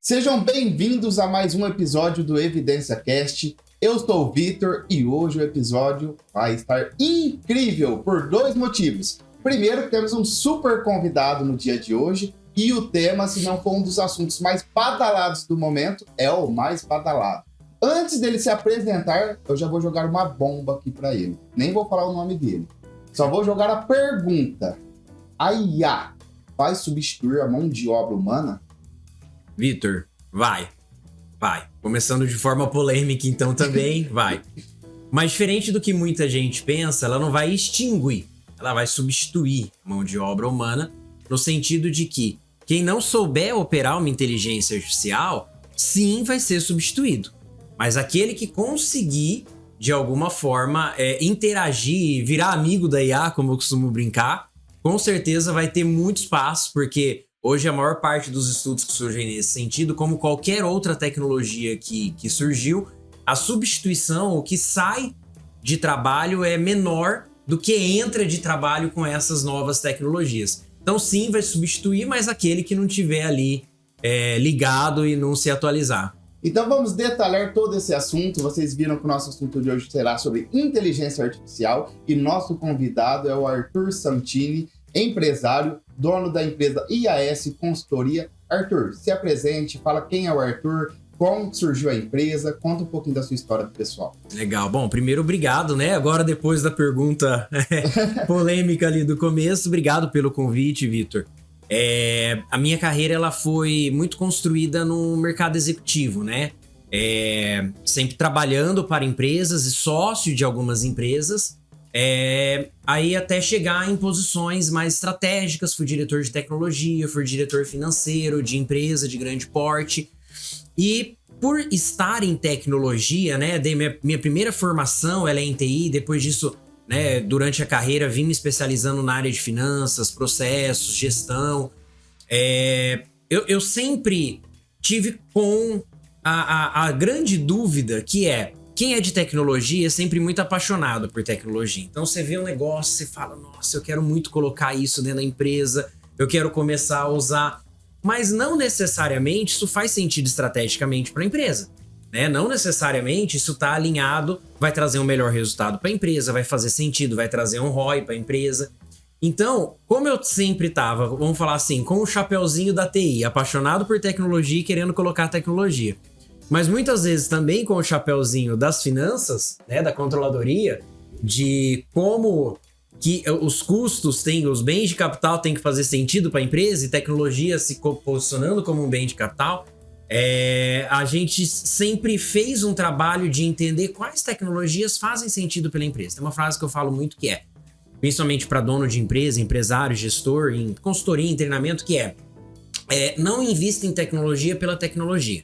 Sejam bem-vindos a mais um episódio do Evidência Cast. Eu sou o Vitor e hoje o episódio vai estar incrível por dois motivos. Primeiro, temos um super convidado no dia de hoje e o tema, se não for um dos assuntos mais badalados do momento, é o mais badalado. Antes dele se apresentar, eu já vou jogar uma bomba aqui para ele. Nem vou falar o nome dele. Só vou jogar a pergunta. A IA vai substituir a mão de obra humana? Vitor, vai. Começando de forma polêmica, então, também, vai. Mas diferente do que muita gente pensa, ela não vai extinguir, ela vai substituir a mão de obra humana, no sentido de que quem não souber operar uma inteligência artificial, sim, vai ser substituído. Mas aquele que conseguir, de alguma forma, interagir, virar amigo da IA, como eu costumo brincar, com certeza vai ter muito espaço, porque hoje a maior parte dos estudos que surgem nesse sentido, como qualquer outra tecnologia que surgiu, a substituição, o que sai de trabalho é menor do que entra de trabalho com essas novas tecnologias. Então sim, vai substituir, mas aquele que não tiver ali ligado e não se atualizar. Então vamos detalhar todo esse assunto. Vocês viram que o nosso assunto de hoje será sobre inteligência artificial e nosso convidado é o Arthur Santini, empresário, dono da empresa IAS Consultoria. Arthur, se apresente, fala quem é o Arthur, como surgiu a empresa, conta um pouquinho da sua história pro pessoal. Legal, bom, primeiro obrigado, né? Agora depois da pergunta polêmica ali do começo, obrigado pelo convite, Vitor. A minha carreira ela foi muito construída no mercado executivo, né? Sempre trabalhando para empresas e sócio de algumas empresas. Aí até chegar em posições mais estratégicas, fui diretor de tecnologia, fui diretor financeiro de empresa de grande porte. E por estar em tecnologia, né, minha primeira formação ela é em TI, depois disso, né, durante a carreira vim me especializando na área de finanças, processos, gestão. Eu sempre tive com a grande dúvida que quem é de tecnologia é sempre muito apaixonado por tecnologia. Então você vê um negócio, você fala, nossa, eu quero muito colocar isso dentro da empresa, eu quero começar a usar. Mas não necessariamente isso faz sentido estrategicamente para a empresa, né? Não necessariamente isso está alinhado, vai trazer um melhor resultado para a empresa, vai fazer sentido, vai trazer um ROI para a empresa. Então, como eu sempre estava, vamos falar assim, com o chapeuzinho da TI, apaixonado por tecnologia e querendo colocar tecnologia, mas muitas vezes também com o chapeuzinho das finanças, né, da controladoria, de como que os custos os bens de capital têm que fazer sentido para a empresa e tecnologia se posicionando como um bem de capital, a gente sempre fez um trabalho de entender quais tecnologias fazem sentido pela empresa. Tem uma frase que eu falo muito que principalmente para dono de empresa, empresário, gestor, em consultoria, em treinamento, que não invista em tecnologia pela tecnologia.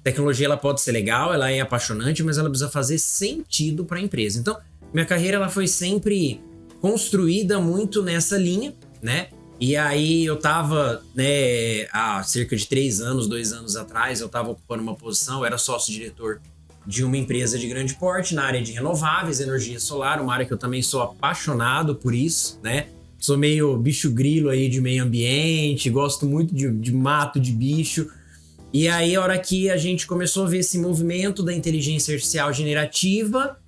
Tecnologia ela pode ser legal, ela é apaixonante, mas ela precisa fazer sentido para a empresa. Então, minha carreira ela foi sempre construída muito nessa linha, né? E aí eu tava, né, há cerca de 2 anos atrás, eu tava ocupando uma posição, eu era sócio-diretor de uma empresa de grande porte na área de renováveis, energia solar, uma área que eu também sou apaixonado por isso, né? Sou meio bicho grilo aí de meio ambiente, gosto muito de mato, de bicho. E aí, a hora que a gente começou a ver esse movimento da inteligência artificial generativa,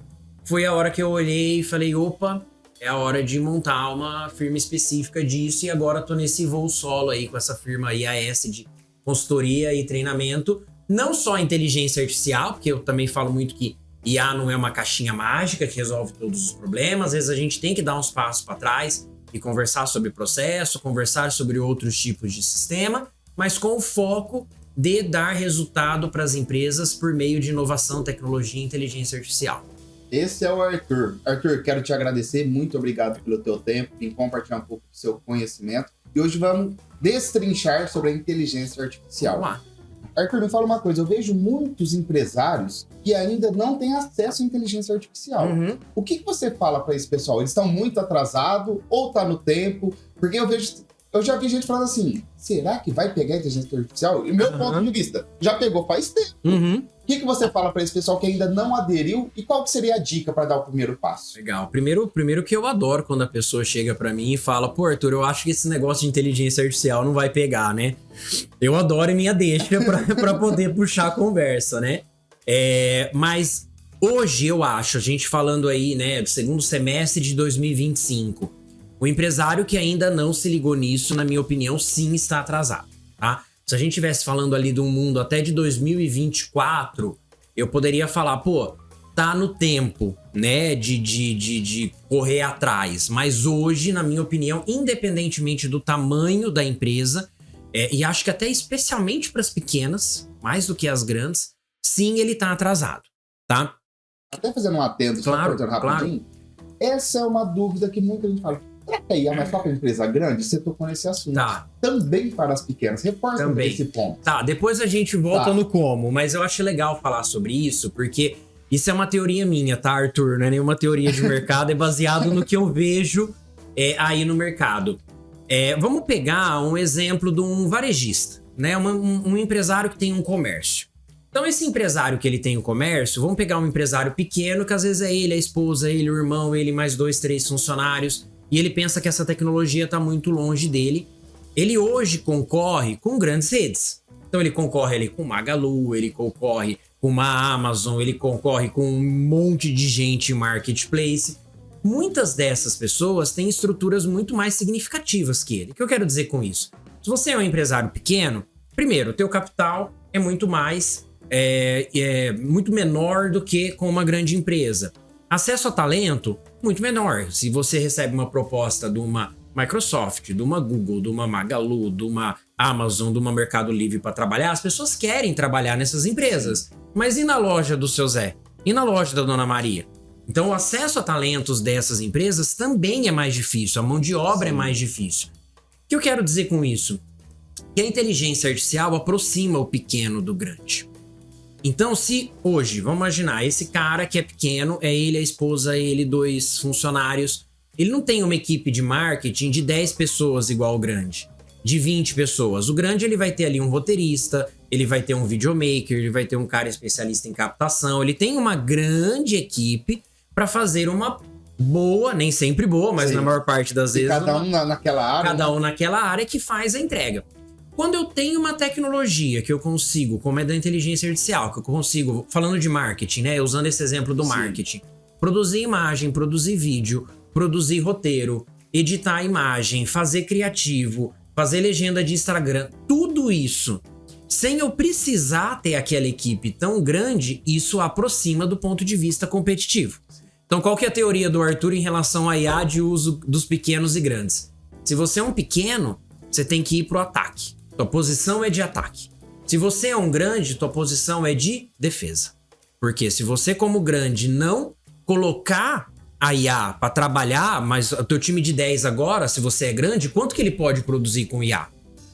foi a hora que eu olhei e falei, opa, é a hora de montar uma firma específica disso, e agora tô nesse voo solo aí com essa firma IAS de consultoria e treinamento, não só inteligência artificial, porque eu também falo muito que IA não é uma caixinha mágica que resolve todos os problemas, às vezes a gente tem que dar uns passos para trás e conversar sobre processo, conversar sobre outros tipos de sistema, mas com o foco de dar resultado para as empresas por meio de inovação, tecnologia e inteligência artificial. Esse é o Arthur. Arthur, quero te agradecer, muito obrigado pelo teu tempo, em compartilhar um pouco do seu conhecimento. E hoje vamos destrinchar sobre a inteligência artificial. Vamos lá. Arthur, me fala uma coisa, eu vejo muitos empresários que ainda não têm acesso à inteligência artificial. O que você fala para esse pessoal? Eles estão muito atrasados ou está no tempo? Porque eu vejo eu já vi gente falando assim, será que vai pegar a inteligência artificial? E o meu ponto de vista, já pegou faz tempo. O que você fala para esse pessoal que ainda não aderiu e qual que seria a dica para dar o primeiro passo? Legal. Primeiro que eu adoro quando a pessoa chega para mim e fala, pô, Arthur, eu acho que esse negócio de inteligência artificial não vai pegar, né? Eu adoro e minha deixa para poder puxar a conversa, né? Mas hoje eu acho, a gente falando aí, né, do segundo semestre de 2025, o empresário que ainda não se ligou nisso, na minha opinião, sim está atrasado, tá? Se a gente estivesse falando ali de um mundo até de 2024, eu poderia falar, pô, tá no tempo, né, de correr atrás. Mas hoje, na minha opinião, independentemente do tamanho da empresa, e acho que até especialmente para as pequenas, mais do que as grandes, sim, ele tá atrasado, tá? Até fazendo um atento, claro, só rapidinho, essa é uma dúvida que muita gente fala. Será que a IA é mais só para empresa grande? Você tocou nesse assunto. Tá. Também para as pequenas. Reforça esse ponto. Tá, depois a gente volta no como, mas eu acho legal falar sobre isso, porque isso é uma teoria minha, tá, Arthur? Não é nenhuma teoria de mercado, é baseado no que eu vejo aí no mercado. Vamos pegar um exemplo de um varejista, né? Um empresário que tem um comércio. Então, esse empresário que ele tem um comércio, vamos pegar um empresário pequeno, que às vezes é ele, a esposa, ele, o irmão, ele mais 2, 3 funcionários, e ele pensa que essa tecnologia está muito longe dele. Ele hoje concorre com grandes redes. Então ele concorre ali com Magalu, ele concorre com uma Amazon, ele concorre com um monte de gente em marketplace. Muitas dessas pessoas têm estruturas muito mais significativas que ele. O que eu quero dizer com isso? Se você é um empresário pequeno, primeiro, o teu capital é muito mais, muito menor do que com uma grande empresa. Acesso a talento, muito menor. Se você recebe uma proposta de uma Microsoft, de uma Google, de uma Magalu, de uma Amazon, de uma Mercado Livre para trabalhar, as pessoas querem trabalhar nessas empresas. Mas e na loja do seu Zé? E na loja da Dona Maria? Então o acesso a talentos dessas empresas também é mais difícil, a mão de obra é mais difícil. O que eu quero dizer com isso? Que a inteligência artificial aproxima o pequeno do grande. Então, se hoje, vamos imaginar, esse cara que é pequeno, é ele, a esposa, ele, 2 funcionários, ele não tem uma equipe de marketing de 10 pessoas igual o grande, de 20 pessoas. O grande, ele vai ter ali um roteirista, ele vai ter um videomaker, ele vai ter um cara especialista em captação, ele tem uma grande equipe para fazer uma boa, nem sempre boa, mas na maior parte das vezes... Cada um naquela área. Cada um naquela área que faz a entrega. Quando eu tenho uma tecnologia que eu consigo, como é da inteligência artificial, que eu consigo, falando de marketing, né? Usando esse exemplo do marketing, produzir imagem, produzir vídeo, produzir roteiro, editar a imagem, fazer criativo, fazer legenda de Instagram, tudo isso, sem eu precisar ter aquela equipe tão grande, isso aproxima do ponto de vista competitivo. Então, qual que é a teoria do Arthur em relação à IA de uso dos pequenos e grandes? Se você é um pequeno, você tem que ir pro ataque. Tua posição é de ataque. Se você é um grande, tua posição é de defesa. Porque se você, como grande, não colocar a IA para trabalhar, mas o teu time de 10 agora, se você é grande, quanto que ele pode produzir com IA?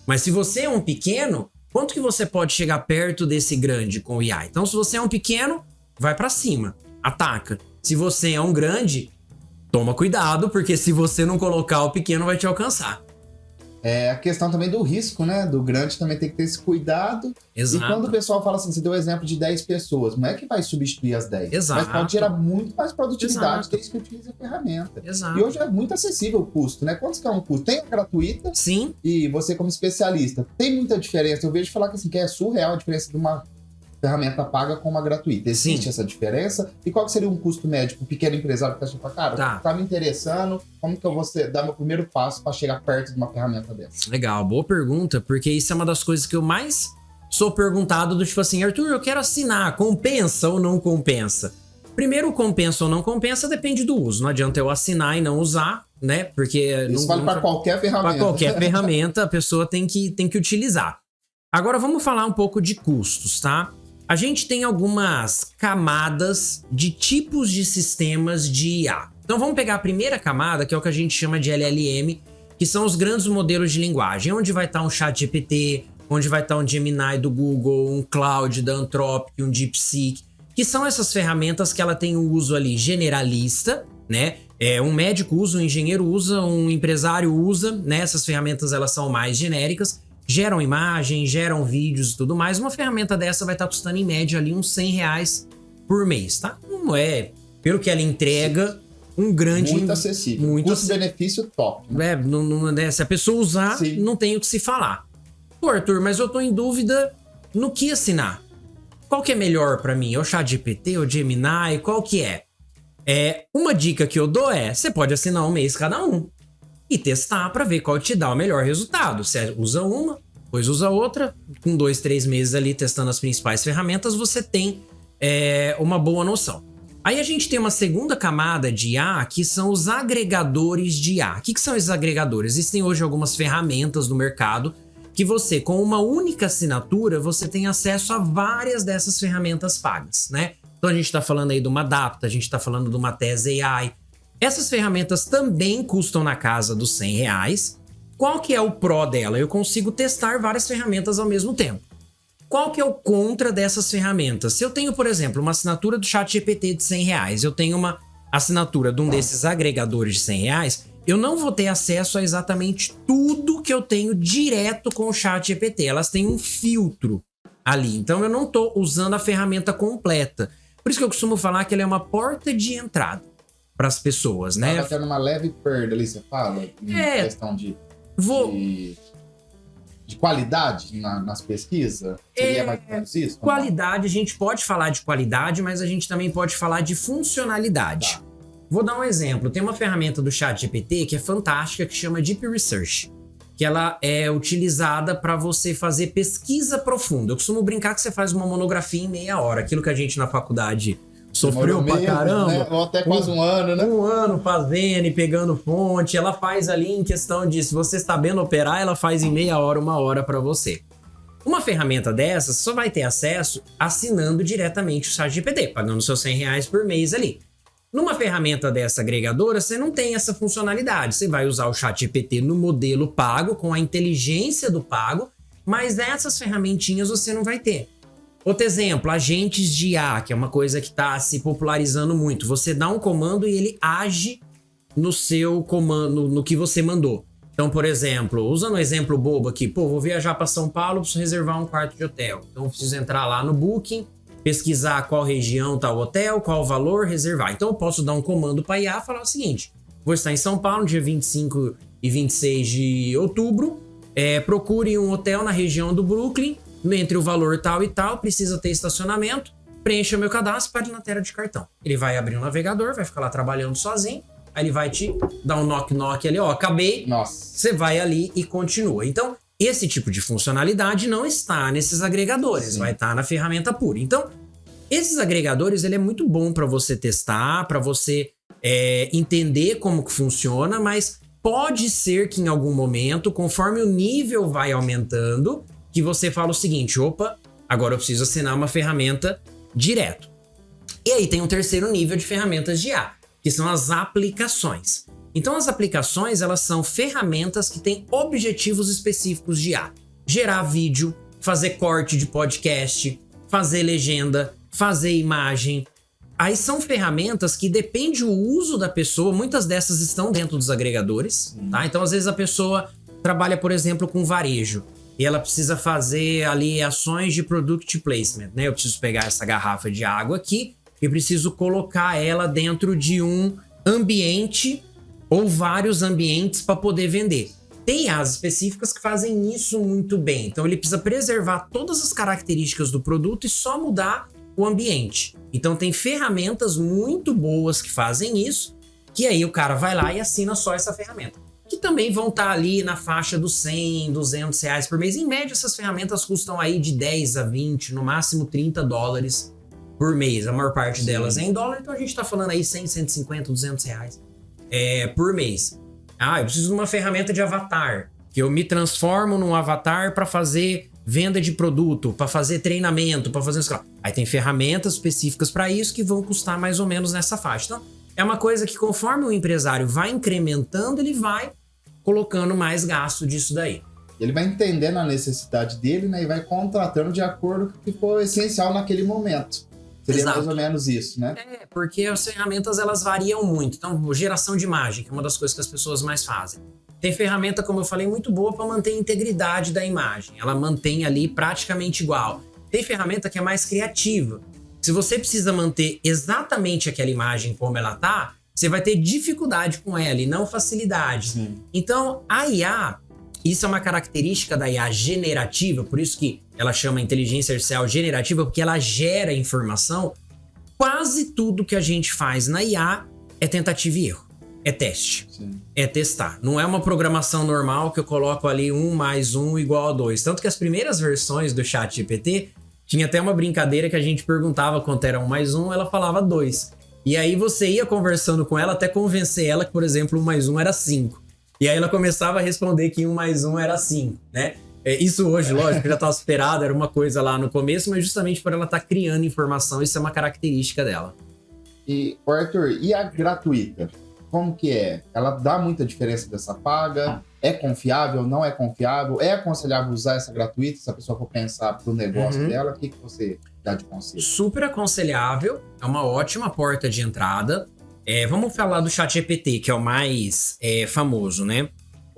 Mas se você é um pequeno, quanto que você pode chegar perto desse grande com IA? Então, se você é um pequeno, vai para cima, ataca. Se você é um grande, toma cuidado, porque se você não colocar, o pequeno vai te alcançar. É a questão também do risco, né? Do grande também tem que ter esse cuidado. Exato. E quando o pessoal fala assim, você deu o exemplo de 10 pessoas, não é que vai substituir as 10. Exato. Mas pode gerar muito mais produtividade desde que utilize a ferramenta. Exato. E hoje é muito acessível o custo, né? Quanto que é um custo? Tem a gratuita. Sim. E você como especialista, tem muita diferença. Eu vejo falar que, assim, que é surreal a diferença de uma ferramenta paga com uma gratuita. Existe essa diferença? E qual que seria um custo médio para o pequeno empresário que está achando, cara, tá me interessando, como que eu vou dar meu primeiro passo para chegar perto de uma ferramenta dessa? Legal, boa pergunta, porque isso é uma das coisas que eu mais sou perguntado do tipo assim, Arthur, eu quero assinar, compensa ou não compensa? Primeiro, compensa ou não compensa depende do uso, não adianta eu assinar e não usar, né, porque... Isso vale para qualquer ferramenta. Para qualquer ferramenta, a pessoa tem que utilizar. Agora, vamos falar um pouco de custos, tá? A gente tem algumas camadas de tipos de sistemas de IA. Então vamos pegar a primeira camada, que é o que a gente chama de LLM, que são os grandes modelos de linguagem, onde vai estar um ChatGPT, onde vai estar um Gemini do Google, um Claude da Anthropic, um DeepSeek, que são essas ferramentas que ela tem um uso ali generalista, né? Um médico usa, um engenheiro usa, um empresário usa, né? Essas ferramentas, elas são mais genéricas, geram imagem, geram vídeos e tudo mais. Uma ferramenta dessa vai estar custando em média ali uns R$100 por mês, tá? Não é, pelo que ela entrega, um grande... Muito acessível. Custo-benefício top. Né? Se a pessoa usar, Sim. Não tem o que se falar. Pô, Arthur, mas eu tô em dúvida no que assinar. Qual que é melhor pra mim? É o ChatGPT, o Gemini? Qual que é? Uma dica que eu dou você pode assinar um mês cada um e testar pra ver qual te dá o melhor resultado. Você usa uma, depois usa outra. Com 2, 3 meses ali testando as principais ferramentas, você tem uma boa noção. Aí a gente tem uma segunda camada de IA, que são os agregadores de IA. O que são esses agregadores? Existem hoje algumas ferramentas no mercado que você, com uma única assinatura, você tem acesso a várias dessas ferramentas pagas, né? Então a gente está falando aí de uma Adapta, a gente está falando de uma Tese AI. Essas ferramentas também custam na casa dos R$100. Qual que é o pró dela? Eu consigo testar várias ferramentas ao mesmo tempo. Qual que é o contra dessas ferramentas? Se eu tenho, por exemplo, uma assinatura do ChatGPT de R$100, eu tenho uma assinatura de um desses agregadores de R$100, eu não vou ter acesso a exatamente tudo que eu tenho direto com o ChatGPT. Elas têm um filtro ali, então eu não estou usando a ferramenta completa. Por isso que eu costumo falar que ela é uma porta de entrada para as pessoas, né? Ela tá tendo uma leve perda ali, você fala? Em questão de qualidade nas pesquisas? Seria mais ou menos isso? Qualidade, a gente pode falar de qualidade, mas a gente também pode falar de funcionalidade. Tá. Vou dar um exemplo. Tem uma ferramenta do ChatGPT que é fantástica, que chama Deep Research, que ela é utilizada para você fazer pesquisa profunda. Eu costumo brincar que você faz uma monografia em meia hora, aquilo que a gente na faculdade sofreu pra caramba. Né? Ou até quase um ano, né? Um ano fazendo e pegando fonte. Ela faz ali em questão de, se você sabendo operar, ela faz em meia hora, uma hora para você. Uma ferramenta dessas só vai ter acesso assinando diretamente o ChatGPT, pagando seus R$100 por mês ali. Numa ferramenta dessa agregadora, você não tem essa funcionalidade. Você vai usar o ChatGPT no modelo pago, com a inteligência do pago, mas essas ferramentinhas você não vai ter. Outro exemplo, agentes de IA, que é uma coisa que está se popularizando muito. Você dá um comando e ele age no seu comando, no que você mandou. Então, por exemplo, usando um exemplo bobo aqui, vou viajar para São Paulo, preciso reservar um quarto de hotel. Então, eu preciso entrar lá no Booking, pesquisar qual região está o hotel, qual o valor, reservar. Então eu posso dar um comando para a IA e falar o seguinte: vou estar em São Paulo, dia 25 e 26 de outubro, procure um hotel na região do Brooklyn, entre o valor tal e tal, precisa ter estacionamento, preencha meu cadastro, pague na tela de cartão. Ele vai abrir o navegador, vai ficar lá trabalhando sozinho, aí ele vai te dar um knock-knock ali, acabei, você vai ali e continua. Então, esse tipo de funcionalidade não está nesses agregadores, Sim. Vai estar na ferramenta pura. Então, esses agregadores, ele é muito bom para você testar, para você entender como que funciona, mas pode ser que em algum momento, conforme o nível vai aumentando, que você fala o seguinte: opa, agora eu preciso assinar uma ferramenta direto. E aí tem um terceiro nível de ferramentas de IA, que são as aplicações. Então as aplicações, elas são ferramentas que têm objetivos específicos de IA. Gerar vídeo, fazer corte de podcast, fazer legenda, fazer imagem. Aí são ferramentas que depende do uso da pessoa, muitas dessas estão dentro dos agregadores, tá? Então às vezes a pessoa trabalha, por exemplo, com varejo e ela precisa fazer ali ações de product placement, né? Eu preciso pegar essa garrafa de água aqui e preciso colocar ela dentro de um ambiente ou vários ambientes para poder vender. Tem IAs específicas que fazem isso muito bem. Então ele precisa preservar todas as características do produto e só mudar o ambiente. Então tem ferramentas muito boas que fazem isso, que aí o cara vai lá e assina só essa ferramenta. Que também vão estar ali na faixa dos 100, 200 reais por mês. Em média, essas ferramentas custam aí de 10 a 20, no máximo 30 dólares por mês. A maior parte delas é em dólar, então a gente está falando aí 100, 150, 200 reais por mês. Eu preciso de uma ferramenta de avatar, que eu me transformo num avatar para fazer venda de produto, para fazer treinamento, para fazer... Aí tem ferramentas específicas para isso que vão custar mais ou menos nessa faixa. Então, é uma coisa que conforme o empresário vai incrementando, ele vai colocando mais gasto disso daí. Ele vai entendendo a necessidade dele, né, e vai contratando de acordo com o que for essencial naquele momento. Seria Exato. mais ou menos isso, né? Porque as ferramentas elas variam muito. Então, geração de imagem, que é uma das coisas que as pessoas mais fazem. Tem ferramenta, como eu falei, muito boa para manter a integridade da imagem. Ela mantém ali praticamente igual. Tem ferramenta que é mais criativa. Se você precisa manter exatamente aquela imagem como ela tá, você vai ter dificuldade com ela e não facilidade. Sim. Então, a IA, isso é uma característica da IA generativa, por isso que ela chama inteligência artificial generativa, porque ela gera informação. Quase tudo que a gente faz na IA é tentativa e erro, é teste, Sim. é testar. Não é uma programação normal que eu coloco ali 1 mais 1 igual a 2. Tanto que as primeiras versões do ChatGPT tinha até uma brincadeira que a gente perguntava quanto era 1 mais 1, ela falava 2. E aí você ia conversando com ela até convencer ela que, por exemplo, 1 mais 1 era 5. E aí ela começava a responder que 1 mais 1 era 5, né? Isso hoje, lógico, já estava superado, era uma coisa lá no começo, mas justamente por ela estar criando informação, isso é uma característica dela. E, Arthur, e a gratuita? Como que é? Ela dá muita diferença dessa paga? É confiável? Não é confiável? É aconselhável usar essa gratuita se a pessoa for pensar pro negócio dela? O que você dá de conselho? Super aconselhável, é uma ótima porta de entrada. Vamos falar do ChatGPT, que é o mais famoso, né?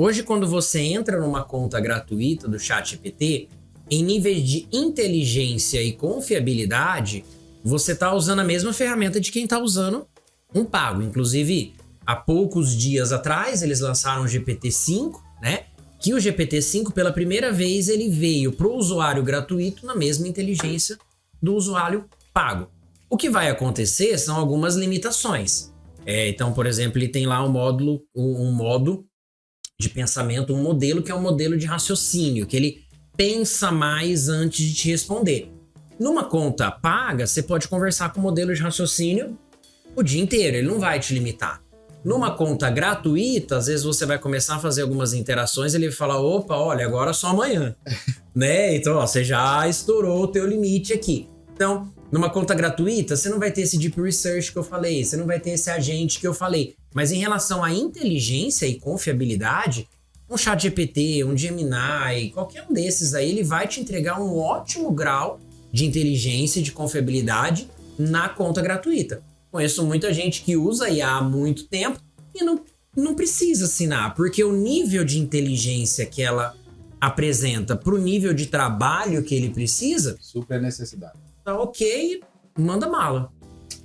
Hoje, quando você entra numa conta gratuita do ChatGPT, em níveis de inteligência e confiabilidade, você está usando a mesma ferramenta de quem está usando um pago. Inclusive, há poucos dias atrás, eles lançaram o GPT-5, né? Que o GPT-5, pela primeira vez, ele veio para o usuário gratuito na mesma inteligência do usuário pago. O que vai acontecer são algumas limitações. Então, por exemplo, ele tem lá um modo de pensamento, um modelo que é um modelo de raciocínio, que ele pensa mais antes de te responder. Numa conta paga, você pode conversar com o modelo de raciocínio o dia inteiro, ele não vai te limitar. Numa conta gratuita, às vezes você vai começar a fazer algumas interações, ele vai falar, opa, olha, agora só amanhã, né? Então, ó, você já estourou o teu limite aqui. Então, numa conta gratuita, você não vai ter esse Deep Research que eu falei, você não vai ter esse agente que eu falei. Mas em relação à inteligência e confiabilidade, um ChatGPT, um Gemini, qualquer um desses aí, ele vai te entregar um ótimo grau de inteligência e de confiabilidade na conta gratuita. Conheço muita gente que usa IA há muito tempo e não precisa assinar, porque o nível de inteligência que ela apresenta para o nível de trabalho que ele precisa... Super necessidade. Tá ok, manda mala.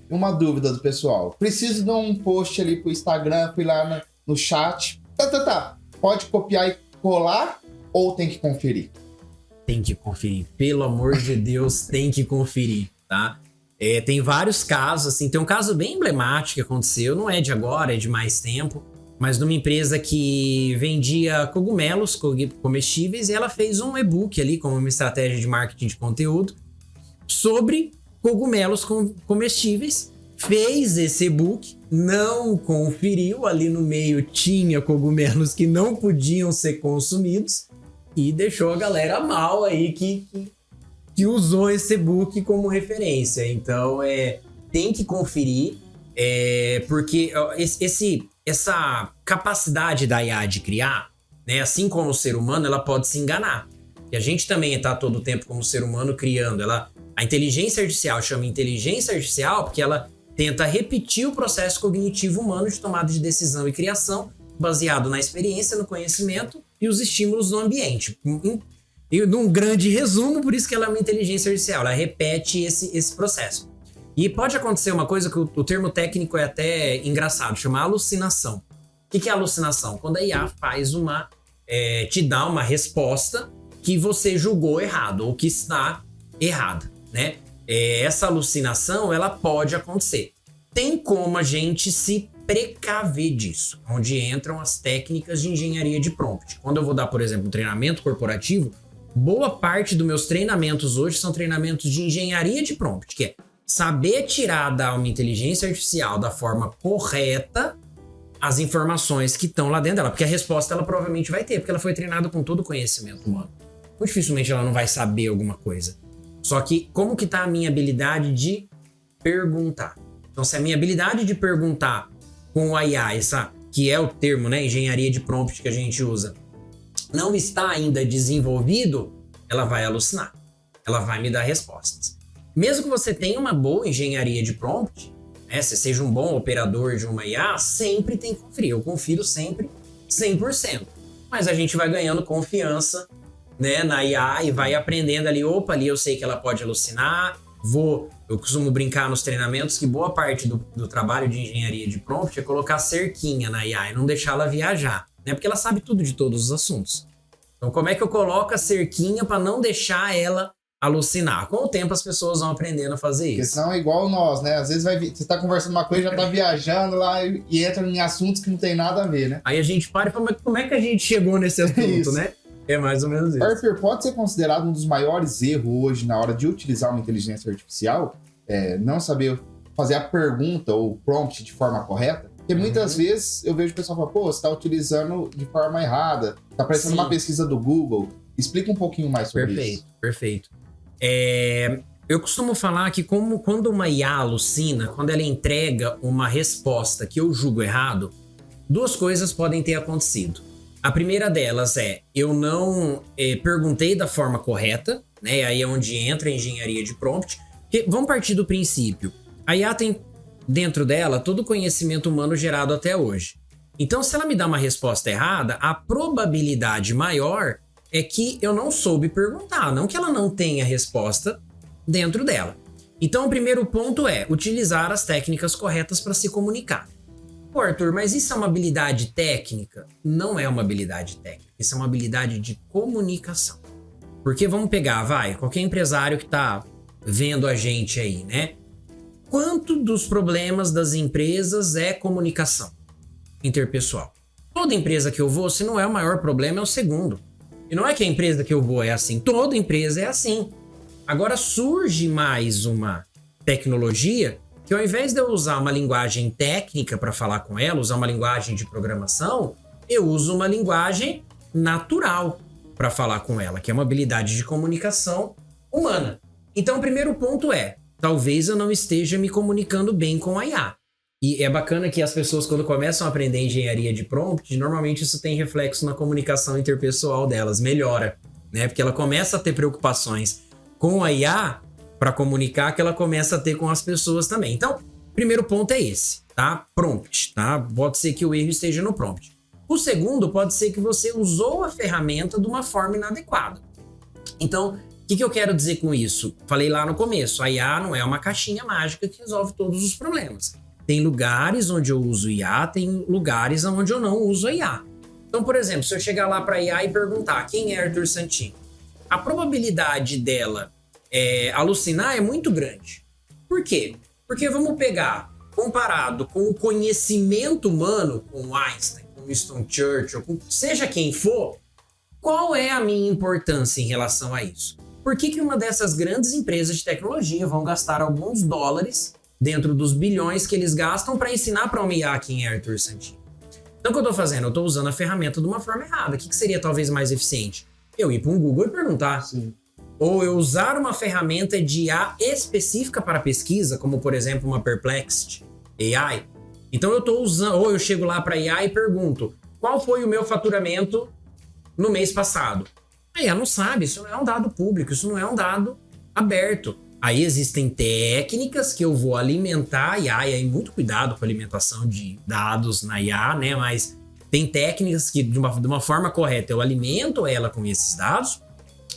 Uma dúvida do pessoal. Preciso de um post ali pro Instagram, fui lá no chat. Pode copiar e colar ou tem que conferir? Tem que conferir. Pelo amor de Deus, tem que conferir, tá? Tem vários casos, assim. Tem um caso bem emblemático que aconteceu. Não é de agora, é de mais tempo. Mas numa empresa que vendia cogumelos comestíveis. E ela fez um e-book ali, como uma estratégia de marketing de conteúdo, sobre cogumelos comestíveis, fez esse e-book, não conferiu, ali no meio tinha cogumelos que não podiam ser consumidos e deixou a galera mal aí que usou esse e-book como referência. Então, tem que conferir, porque essa capacidade da IA de criar, né, assim como o ser humano, ela pode se enganar. E a gente também está todo o tempo como ser humano criando. A inteligência artificial chama inteligência artificial porque ela tenta repetir o processo cognitivo humano de tomada de decisão e criação, baseado na experiência, no conhecimento e os estímulos do ambiente. E num grande resumo, por isso que ela é uma inteligência artificial, ela repete esse processo. E pode acontecer uma coisa que o termo técnico é até engraçado, chama alucinação. O que é alucinação? Quando a IA faz te dá uma resposta que você julgou errado ou que está errada, né? Essa alucinação, ela pode acontecer. Tem como a gente se precaver disso, onde entram as técnicas de engenharia de prompt. Quando eu vou dar, por exemplo, um treinamento corporativo, boa parte dos meus treinamentos hoje são treinamentos de engenharia de prompt, que é saber tirar da uma inteligência artificial da forma correta as informações que estão lá dentro dela, porque a resposta ela provavelmente vai ter, porque ela foi treinada com todo o conhecimento humano. Muito dificilmente ela não vai saber alguma coisa. Só que como que tá a minha habilidade de perguntar? Então, se a minha habilidade de perguntar com a IA, que é o termo, né, engenharia de prompt que a gente usa, não está ainda desenvolvido, ela vai alucinar. Ela vai me dar respostas. mesmo que você tenha uma boa engenharia de prompt, né, você seja um bom operador de uma IA, sempre tem que conferir. Eu confiro sempre 100%. Mas a gente vai ganhando confiança, né, na IA e vai aprendendo ali, opa, ali eu sei que ela pode alucinar, eu costumo brincar nos treinamentos que boa parte do trabalho de engenharia de prompt é colocar cerquinha na IA e não deixar ela viajar, né, porque ela sabe tudo de todos os assuntos. Então como é que eu coloco a cerquinha para não deixar ela alucinar? Com o tempo as pessoas vão aprendendo a fazer isso. Porque senão é igual nós, né? Às vezes você tá conversando uma coisa, já tá viajando lá e entra em assuntos que não tem nada a ver, né? Aí a gente para e fala, mas como é que a gente chegou nesse assunto, né? É mais ou menos isso. Arthur, pode ser considerado um dos maiores erros hoje na hora de utilizar uma inteligência artificial? Não saber fazer a pergunta ou prompt de forma correta? Porque muitas vezes eu vejo o pessoal falar, pô, você tá utilizando de forma errada, tá parecendo uma pesquisa do Google. Explica um pouquinho mais sobre isso. Perfeito. Eu costumo falar que quando uma IA alucina, quando ela entrega uma resposta que eu julgo errado, duas coisas podem ter acontecido. A primeira delas eu não perguntei da forma correta, né? Aí é onde entra a engenharia de prompt. Porque vamos partir do princípio. A IA tem dentro dela todo o conhecimento humano gerado até hoje. Então, se ela me dá uma resposta errada, a probabilidade maior é que eu não soube perguntar, não que ela não tenha resposta dentro dela. Então, o primeiro ponto é utilizar as técnicas corretas para se comunicar. Pô, Arthur, mas isso é uma habilidade técnica? Não é uma habilidade técnica, isso é uma habilidade de comunicação. Porque vamos pegar, qualquer empresário que está vendo a gente aí, né? Quanto dos problemas das empresas é comunicação interpessoal? Toda empresa que eu vou, se não é o maior problema, é o segundo. E não é que a empresa que eu vou é assim, toda empresa é assim. Agora surge mais uma tecnologia que ao invés de eu usar uma linguagem técnica para falar com ela, usar uma linguagem de programação, eu uso uma linguagem natural para falar com ela, que é uma habilidade de comunicação humana. Então o primeiro ponto talvez eu não esteja me comunicando bem com a IA. E é bacana que as pessoas, quando começam a aprender engenharia de prompt, normalmente isso tem reflexo na comunicação interpessoal delas, melhora, né? Porque ela começa a ter preocupações com a IA para comunicar que ela começa a ter com as pessoas também. Então, primeiro ponto é esse, tá? Prompt, tá? Pode ser que o erro esteja no prompt. O segundo pode ser que você usou a ferramenta de uma forma inadequada. Então, o que eu quero dizer com isso? Falei lá no começo, a IA não é uma caixinha mágica que resolve todos os problemas. Tem lugares onde eu uso IA, tem lugares onde eu não uso a IA. Então, por exemplo, se eu chegar lá para a IA e perguntar quem é Arthur Santini, a probabilidade dela alucinar é muito grande. Por quê? Porque vamos pegar, comparado com o conhecimento humano, com Einstein, com Winston Churchill, com seja quem for, qual é a minha importância em relação a isso? Por que uma dessas grandes empresas de tecnologia vão gastar alguns dólares dentro dos bilhões que eles gastam para ensinar para uma IA quem é Arthur Santini? Então o que eu estou fazendo? Eu estou usando a ferramenta de uma forma errada. O que seria talvez mais eficiente? Eu ir para um Google e perguntar. Sim. Ou eu usar uma ferramenta de IA específica para pesquisa, como por exemplo uma Perplexity AI. Então eu estou usando, ou eu chego lá para a IA e pergunto, qual foi o meu faturamento no mês passado? A IA não sabe, isso não é um dado público, isso não é um dado aberto. Aí existem técnicas que eu vou alimentar a IA, e aí muito cuidado com a alimentação de dados na IA, né? Mas tem técnicas que de uma forma correta eu alimento ela com esses dados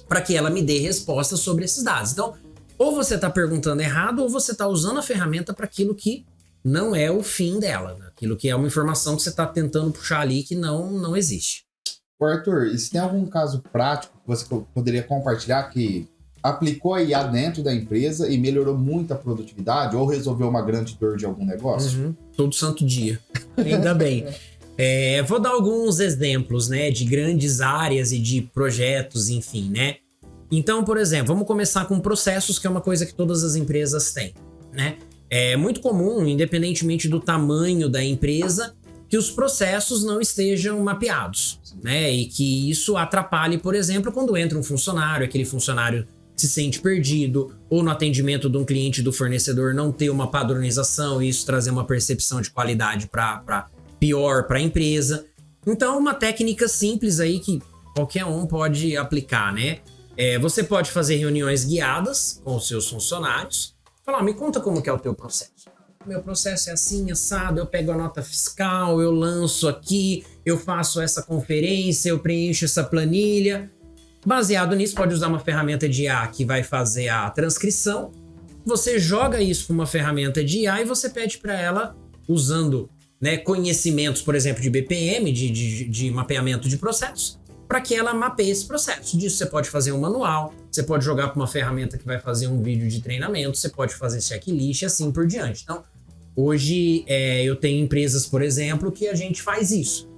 para que ela me dê respostas sobre esses dados. Então, ou você está perguntando errado ou você está usando a ferramenta para aquilo que não é o fim dela, né? Aquilo que é uma informação que você está tentando puxar ali que não existe. Arthur, e se tem algum caso prático que você poderia compartilhar que aplicou a IA dentro da empresa e melhorou muito a produtividade ou resolveu uma grande dor de algum negócio? Todo santo dia. Ainda bem. Vou dar alguns exemplos, né, de grandes áreas e de projetos, enfim, né? Então, por exemplo, vamos começar com processos, que é uma coisa que todas as empresas têm, né? É muito comum, independentemente do tamanho da empresa, que os processos não estejam mapeados, né? E que isso atrapalhe, por exemplo, quando entra um funcionário, aquele funcionário se sente perdido, ou no atendimento de um cliente do fornecedor não ter uma padronização e isso trazer uma percepção de qualidade para pior para a empresa. Então, uma técnica simples aí que qualquer um pode aplicar, né? Você pode fazer reuniões guiadas com os seus funcionários. Falar, me conta como que é o teu processo. Meu processo é assim, assado, eu pego a nota fiscal, eu lanço aqui, eu faço essa conferência, eu preencho essa planilha. Baseado nisso, pode usar uma ferramenta de IA que vai fazer a transcrição. Você joga isso para uma ferramenta de IA e você pede para ela, usando, né, conhecimentos, por exemplo, de BPM, de mapeamento de processos, para que ela mapeie esse processo. Disso você pode fazer um manual, você pode jogar para uma ferramenta que vai fazer um vídeo de treinamento, você pode fazer checklist e assim por diante. Então, hoje eu tenho empresas, por exemplo, que a gente faz isso.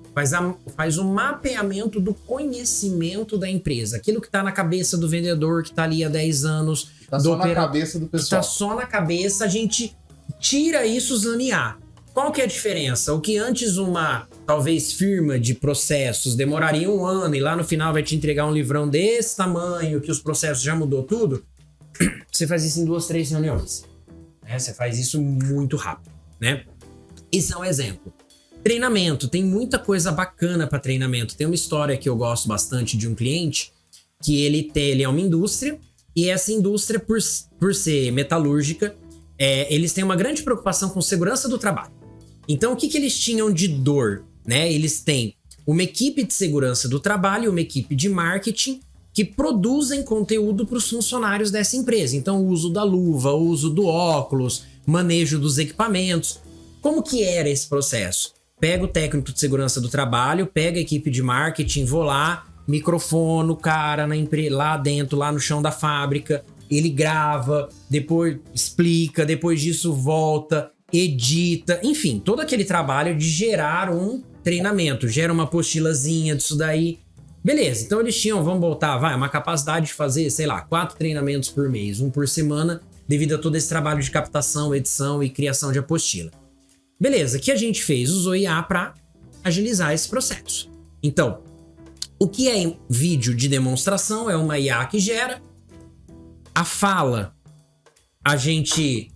Faz um mapeamento do conhecimento da empresa. Aquilo que está na cabeça do vendedor que está ali há 10 anos. Está só na cabeça do pessoal. Está só na cabeça, a gente tira isso usando IA. Qual que é a diferença? O que antes uma, talvez, firma de processos demoraria 1 ano e lá no final vai te entregar um livrão desse tamanho, que os processos já mudou tudo, você faz isso em 2, 3 reuniões. Você faz isso muito rápido, né? Isso é um exemplo. Treinamento, tem muita coisa bacana para treinamento. Tem uma história que eu gosto bastante de um cliente, que ele é uma indústria, e essa indústria, por ser metalúrgica, eles têm uma grande preocupação com segurança do trabalho. Então, o que eles tinham de dor? Né? Eles têm uma equipe de segurança do trabalho e uma equipe de marketing que produzem conteúdo para os funcionários dessa empresa. Então, o uso da luva, o uso do óculos, manejo dos equipamentos. Como que era esse processo? Pega o técnico de segurança do trabalho, pega a equipe de marketing, vou lá, microfone o cara lá dentro, lá no chão da fábrica, ele grava, depois explica, depois disso volta, edita, enfim, todo aquele trabalho de gerar um treinamento, gera uma apostilazinha disso daí. Beleza, então eles tinham, vamos botar, uma capacidade de fazer, sei lá, 4 treinamentos por mês, 1 por semana, devido a todo esse trabalho de captação, edição e criação de apostila. Beleza, o que a gente fez? Usou IA para agilizar esse processo. Então, o que é vídeo de demonstração? É uma IA que gera. A fala, a gente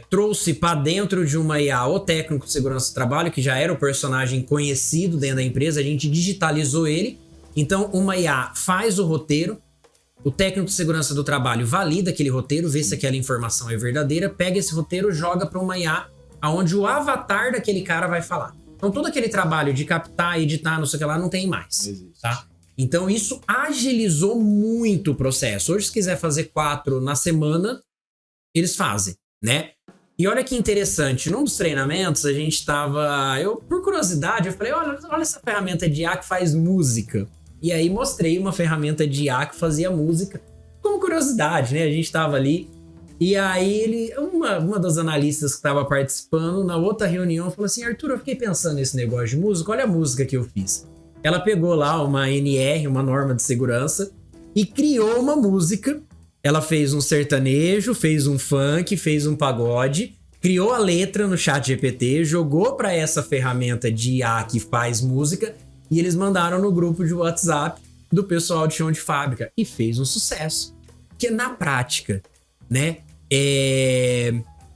trouxe para dentro de uma IA o técnico de segurança do trabalho, que já era o personagem conhecido dentro da empresa, a gente digitalizou ele. Então, uma IA faz o roteiro, o técnico de segurança do trabalho valida aquele roteiro, vê se aquela informação é verdadeira, pega esse roteiro, joga para uma IA onde o avatar daquele cara vai falar. Então, todo aquele trabalho de captar, editar, não sei o que lá, não tem mais, tá? Então, isso agilizou muito o processo. Hoje, se quiser fazer 4 na semana, eles fazem, né? E olha que interessante, num dos treinamentos, a gente tava... por curiosidade, eu falei, olha essa ferramenta de IA que faz música. E aí, mostrei uma ferramenta de IA que fazia música. Como curiosidade, né? A gente tava ali. E aí, uma das analistas que estava participando, na outra reunião, falou assim, Arthur, eu fiquei pensando nesse negócio de música, olha a música que eu fiz. Ela pegou lá uma NR, uma norma de segurança, e criou uma música. Ela fez um sertanejo, fez um funk, fez um pagode, criou a letra no ChatGPT, jogou para essa ferramenta de IA que faz música, e eles mandaram no grupo de WhatsApp do pessoal de chão de fábrica. E fez um sucesso. Porque na prática, né?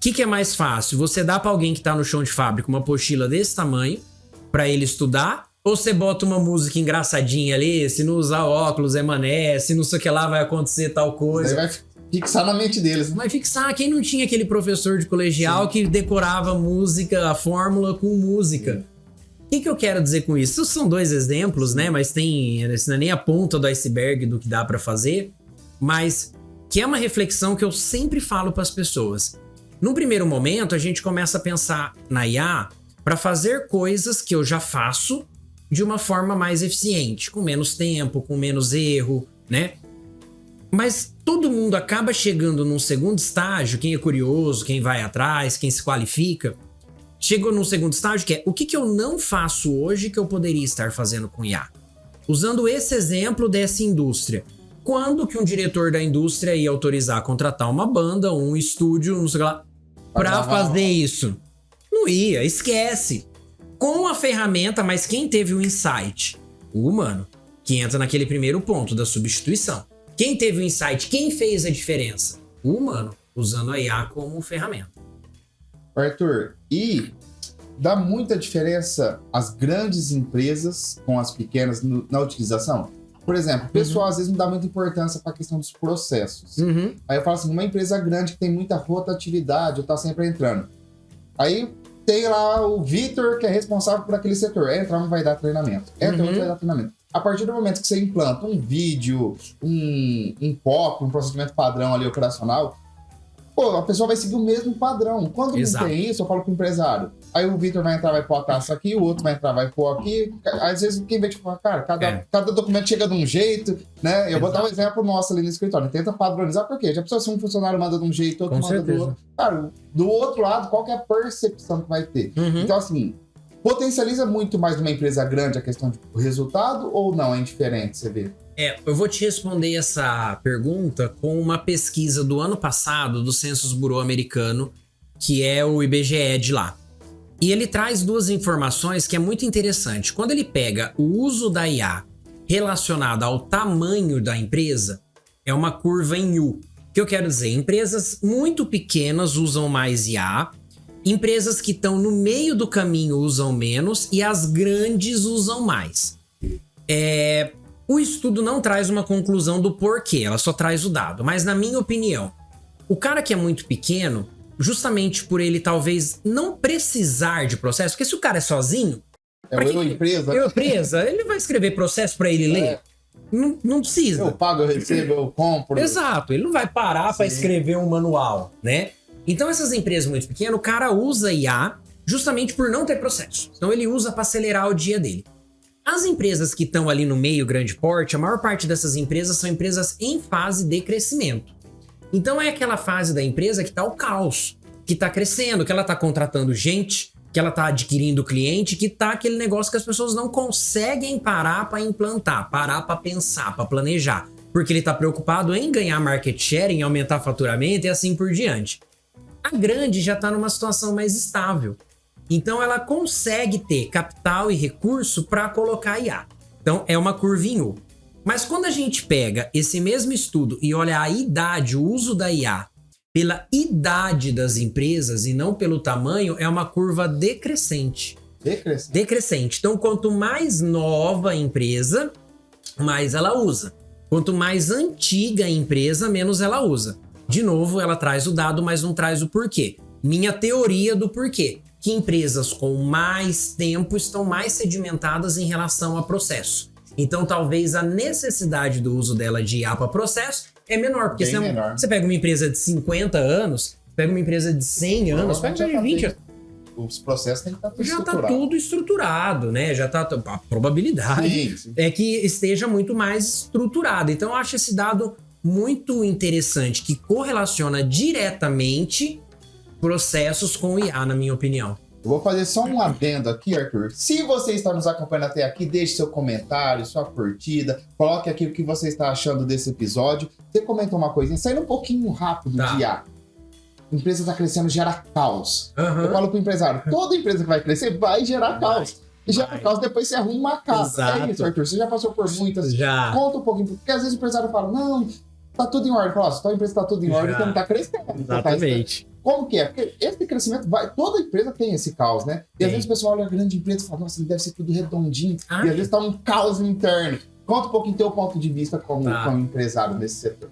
Que é mais fácil? Você dá para alguém que tá no chão de fábrica uma apostila desse tamanho para ele estudar, ou você bota uma música engraçadinha ali, se não usar óculos é mané, se não sei o que lá vai acontecer tal coisa. Aí vai fixar na mente deles, né? Vai fixar. Quem não tinha aquele professor de colegial Sim. que decorava música, a fórmula com música? O que eu quero dizer com isso? Esses são 2 exemplos, né? Mas isso não é nem a ponta do iceberg do que dá para fazer, mas que é uma reflexão que eu sempre falo para as pessoas. Num primeiro momento, a gente começa a pensar na IA para fazer coisas que eu já faço de uma forma mais eficiente, com menos tempo, com menos erro, né? Mas todo mundo acaba chegando num segundo estágio, quem é curioso, quem vai atrás, quem se qualifica, chegou num segundo estágio que é o que eu não faço hoje que eu poderia estar fazendo com IA? Usando esse exemplo dessa indústria. Quando que um diretor da indústria ia autorizar contratar uma banda, um estúdio, não sei lá, para fazer isso? Não ia, esquece. Com a ferramenta, mas quem teve o insight? O humano, que entra naquele primeiro ponto da substituição. Quem teve o insight? Quem fez a diferença? O humano, usando a IA como ferramenta. Arthur, e dá muita diferença as grandes empresas com as pequenas na utilização? Por exemplo, o pessoal às vezes não dá muita importância para a questão dos processos. Aí eu falo assim, uma empresa grande que tem muita rotatividade, eu tá sempre entrando. Aí tem lá o Vitor, que é responsável por aquele setor. Entra um vai dar treinamento. Entra outro vai dar treinamento. A partir do momento que você implanta um vídeo, um POP, um procedimento padrão ali operacional, pô, a pessoa vai seguir o mesmo padrão. Quando não tem isso, eu falo pro empresário. Aí o Vitor vai entrar, vai pôr a taça aqui, o outro vai entrar, vai pôr aqui. Às vezes, quem vem te falar, cara, cada documento chega de um jeito, né? Eu vou dar um exemplo nosso ali no escritório. Tenta padronizar, por quê? Já precisa ser um funcionário manda de um jeito, outro manda do outro. Cara, do outro lado, qual que é a percepção que vai ter? Então, assim, potencializa muito mais numa empresa grande a questão de resultado ou não? É indiferente, você vê? Eu vou te responder essa pergunta com uma pesquisa do ano passado do Census Bureau americano, que é o IBGE de lá. E ele traz duas informações que é muito interessante. Quando ele pega o uso da IA relacionado ao tamanho da empresa, é uma curva em U. O que eu quero dizer? Empresas muito pequenas usam mais IA, empresas que estão no meio do caminho usam menos e as grandes usam mais. O estudo não traz uma conclusão do porquê, ela só traz o dado. Mas na minha opinião, o cara que é muito pequeno, justamente por ele talvez não precisar de processo, porque se o cara é sozinho... empresa, ele vai escrever processo para ele ler? Não precisa. Eu pago, eu recebo, eu compro. Exato, ele não vai parar para escrever um manual, né? Então essas empresas muito pequenas, o cara usa IA justamente por não ter processo. Então ele usa para acelerar o dia dele. As empresas que estão ali no meio grande porte, a maior parte dessas empresas são empresas em fase de crescimento. Então é aquela fase da empresa que está o caos, que está crescendo, que ela está contratando gente, que ela está adquirindo cliente, que está aquele negócio que as pessoas não conseguem parar para implantar, parar para pensar, para planejar, porque ele está preocupado em ganhar market share, em aumentar faturamento e assim por diante. A grande já está numa situação mais estável. Então ela consegue ter capital e recurso para colocar IA. Então é uma curvinha U. Mas quando a gente pega esse mesmo estudo e olha a idade, o uso da IA pela idade das empresas e não pelo tamanho, é uma curva decrescente. Decrescente. Então quanto mais nova a empresa, mais ela usa. Quanto mais antiga a empresa, menos ela usa. De novo, ela traz o dado, mas não traz o porquê. Minha teoria do porquê. Que empresas com mais tempo estão mais sedimentadas em relação a processo. Então, talvez a necessidade do uso dela de IA para processo é menor. Porque você pega uma empresa de 50 anos, pega uma empresa de 100 anos, pega uma de 20 os processos têm que estar tudo estruturado. Já está tudo estruturado, né? Já está a probabilidade é que esteja muito mais estruturado. Então, eu acho esse dado muito interessante, que correlaciona diretamente processos com IA, na minha opinião. Eu vou fazer só um adendo aqui, Arthur. Se você está nos acompanhando até aqui, deixe seu comentário, sua curtida, coloque aqui o que você está achando desse episódio. Você comentou uma coisinha, saindo um pouquinho rápido de IA. A empresa está crescendo, gera caos. Eu falo para o empresário, toda empresa que vai crescer vai gerar caos. E gera caos, depois você arruma uma casa. Exato. É isso, Arthur. Você já passou por muitas. Já. Conta um pouquinho, porque às vezes o empresário fala, não, tá tudo em ordem. Fala, sua empresa tá tudo em ordem, então não tá crescendo. Exatamente. Como que é? Porque esse crescimento toda empresa tem esse caos, né? E às vezes o pessoal olha a grande empresa e fala, nossa, deve ser tudo redondinho. E às vezes tá um caos interno. Conta um pouquinho teu ponto de vista como empresário nesse setor.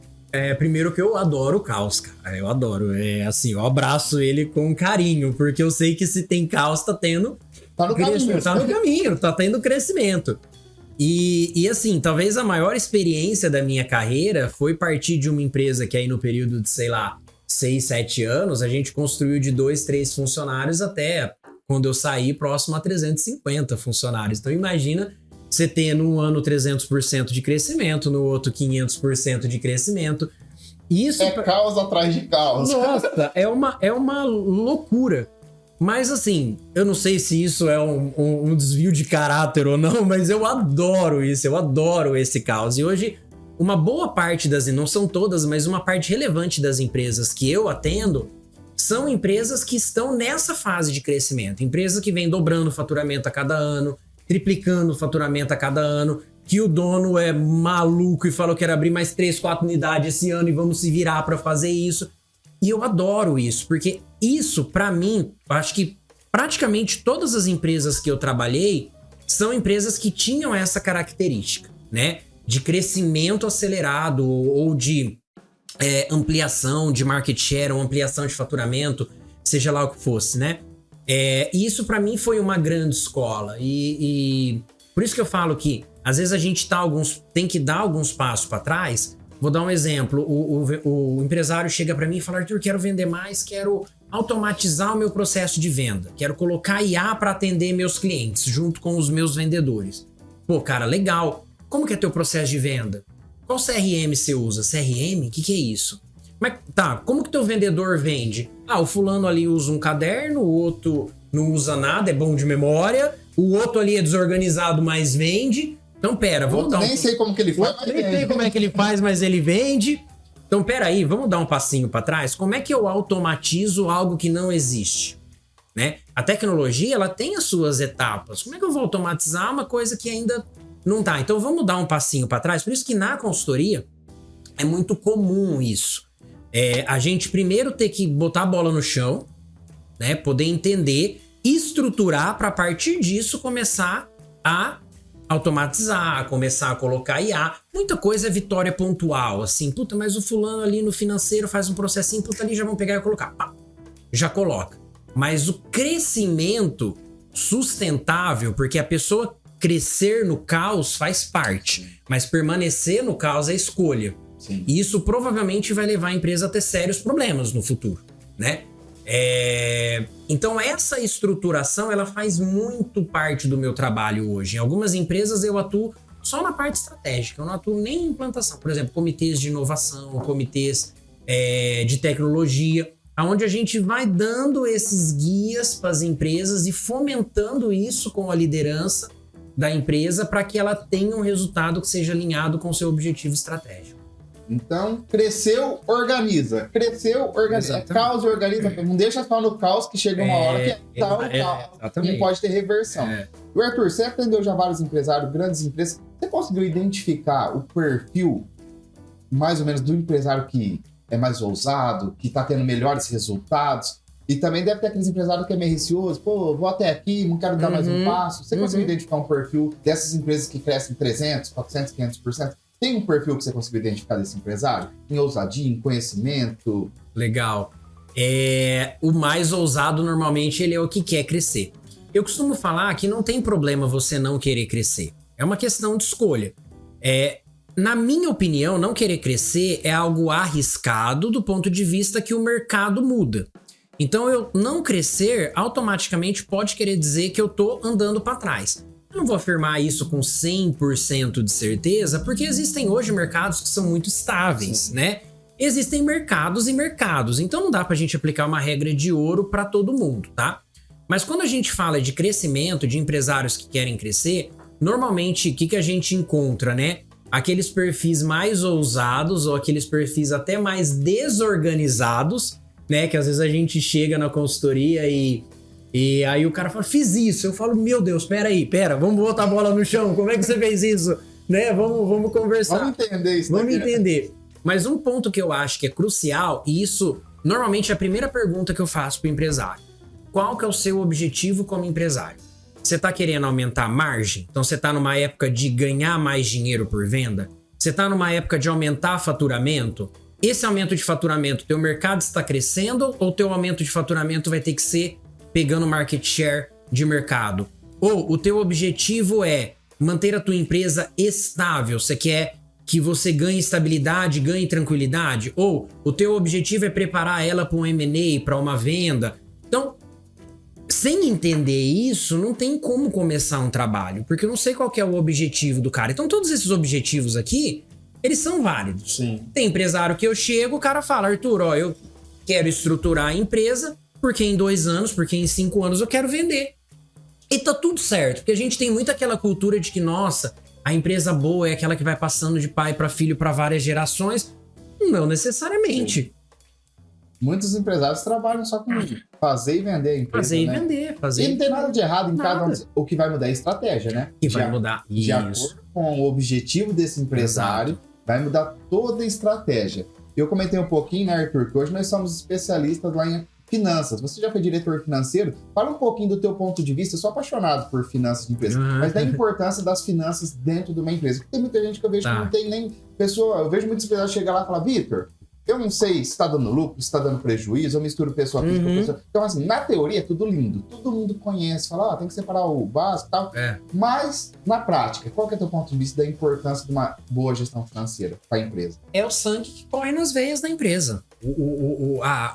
Primeiro que eu adoro o caos, cara. Eu adoro. Assim, eu abraço ele com carinho, porque eu sei que se tem caos, tá tendo... Tá no caminho. Tá no caminho, tá tendo crescimento. E assim, talvez a maior experiência da minha carreira foi partir de uma empresa que aí no período de, sei lá, 6, 7 anos, a gente construiu de 2, 3 funcionários até quando eu saí próximo a 350 funcionários. Então imagina você ter num ano 300% de crescimento, no outro 500% de crescimento. Isso caos atrás de caos. Nossa, é uma loucura. Mas assim, eu não sei se isso é um desvio de caráter ou não, mas eu adoro isso, eu adoro esse caos. E hoje, uma boa parte não são todas, mas uma parte relevante das empresas que eu atendo são empresas que estão nessa fase de crescimento. Empresas que vêm dobrando o faturamento a cada ano, triplicando o faturamento a cada ano, que o dono é maluco e falou que quer abrir mais 3, 4 unidades esse ano e vamos se virar para fazer isso. E eu adoro isso, porque isso, para mim, acho que praticamente todas as empresas que eu trabalhei são empresas que tinham essa característica, né? de crescimento acelerado ou de ampliação de market share ou ampliação de faturamento, seja lá o que fosse, né? E isso para mim foi uma grande escola e por isso que eu falo que às vezes a gente tem que dar alguns passos para trás. Vou dar um exemplo, o empresário chega para mim e fala: Arthur, quero vender mais, quero automatizar o meu processo de venda, quero colocar IA para atender meus clientes junto com os meus vendedores. Pô, cara, legal. Como que é teu processo de venda? Qual CRM você usa? CRM? O que é isso? Mas tá, como que teu vendedor vende? Ah, o fulano ali usa um caderno, o outro não usa nada, é bom de memória, o outro ali é desorganizado, mas vende. Então, pera, vamos dar um... Nem sei como que ele faz, mas nem sei como é que ele faz, mas ele vende. Então, pera aí, vamos dar um passinho para trás. Como é que eu automatizo algo que não existe? Né? A tecnologia, ela tem as suas etapas. Como é que eu vou automatizar uma coisa que ainda não tá? Então, vamos dar um passinho para trás. Por isso que na consultoria é muito comum isso. A gente primeiro ter que botar a bola no chão, né? Poder entender, estruturar para a partir disso começar a automatizar, começar a colocar IA. Muita coisa é vitória pontual, assim, puta, mas o fulano ali no financeiro faz um processinho, puta, ali já vão pegar e colocar, pá, já coloca. Mas o crescimento sustentável, porque a pessoa crescer no caos faz parte, mas permanecer no caos é escolha. Sim. E isso provavelmente vai levar a empresa a ter sérios problemas no futuro, né? Então essa estruturação ela faz muito parte do meu trabalho hoje. Em algumas empresas eu atuo só na parte estratégica, eu não atuo nem em implantação. Por exemplo, comitês de inovação, comitês de tecnologia, onde a gente vai dando esses guias para as empresas e fomentando isso com a liderança da empresa para que ela tenha um resultado que seja alinhado com o seu objetivo estratégico. Então, cresceu, organiza. Cresceu, organiza. Caos, organiza. Não deixa só no caos que chega uma hora que tal, não pode ter reversão. E Arthur, você atendeu já vários empresários, grandes empresas. Você conseguiu identificar o perfil, mais ou menos, do empresário que é mais ousado, que está tendo melhores resultados? E também deve ter aqueles empresários que é meio receoso. Pô, vou até aqui, não quero dar mais um passo. Você conseguiu identificar um perfil dessas empresas que crescem 300, 400, 500%? Tem um perfil que você conseguiu identificar desse empresário? Em ousadia, em conhecimento? Legal. O mais ousado, normalmente, ele é o que quer crescer. Eu costumo falar que não tem problema você não querer crescer. É uma questão de escolha. Na minha opinião, não querer crescer é algo arriscado do ponto de vista que o mercado muda. Então, eu não crescer, automaticamente pode querer dizer que eu tô andando para trás. Eu não vou afirmar isso com 100% de certeza, porque existem hoje mercados que são muito estáveis, né? Existem mercados e mercados, então não dá pra gente aplicar uma regra de ouro para todo mundo, tá? Mas quando a gente fala de crescimento, de empresários que querem crescer, normalmente o que a gente encontra, né? Aqueles perfis mais ousados ou aqueles perfis até mais desorganizados, né? Que às vezes a gente chega na consultoria e aí o cara fala, fiz isso. Eu falo, meu Deus, pera, vamos botar a bola no chão. Como é que você fez isso? Né? Vamos conversar. Vamos entender isso. Vamos entender. Mas um ponto que eu acho que é crucial, e isso normalmente é a primeira pergunta que eu faço para o empresário. Qual que é o seu objetivo como empresário? Você está querendo aumentar a margem? Então você está numa época de ganhar mais dinheiro por venda? Você está numa época de aumentar faturamento? Esse aumento de faturamento, teu mercado está crescendo ou teu aumento de faturamento vai ter que ser pegando market share de mercado? Ou o teu objetivo é manter a tua empresa estável, você quer que você ganhe estabilidade, ganhe tranquilidade? Ou o teu objetivo é preparar ela para um M&A, para uma venda? Então, sem entender isso, não tem como começar um trabalho, porque eu não sei qual que é o objetivo do cara. Então, todos esses objetivos aqui, eles são válidos. Sim. Tem empresário que eu chego, o cara fala, Arthur, ó, eu quero estruturar a empresa, porque em 2 anos, porque em 5 anos eu quero vender. E tá tudo certo, porque a gente tem muito aquela cultura de que, nossa, a empresa boa é aquela que vai passando de pai para filho para várias gerações. Não necessariamente. Sim. Muitos empresários trabalham só com fazer e vender a empresa, fazer e né? vender. E não tem nada de errado em cada um. O que vai mudar é a estratégia, né? Que vai mudar. De acordo com o objetivo desse empresário, Exato. Vai mudar toda a estratégia. Eu comentei um pouquinho, né, Arthur, que hoje nós somos especialistas lá em finanças. Você já foi diretor financeiro? Fala um pouquinho do teu ponto de vista. Eu sou apaixonado por finanças de empresa, mas da importância das finanças dentro de uma empresa. Porque tem muita gente que eu vejo que não tem nem pessoa... Eu vejo muitas pessoas chegar lá e falar, Vitor, eu não sei se está dando lucro, se está dando prejuízo, eu misturo pessoa física com pessoa... Então, assim, na teoria é tudo lindo. Todo mundo conhece, fala, tem que separar o básico e tal. Mas, na prática, qual que é o teu ponto de vista da importância de uma boa gestão financeira para a empresa? É o sangue que corre nas veias da empresa.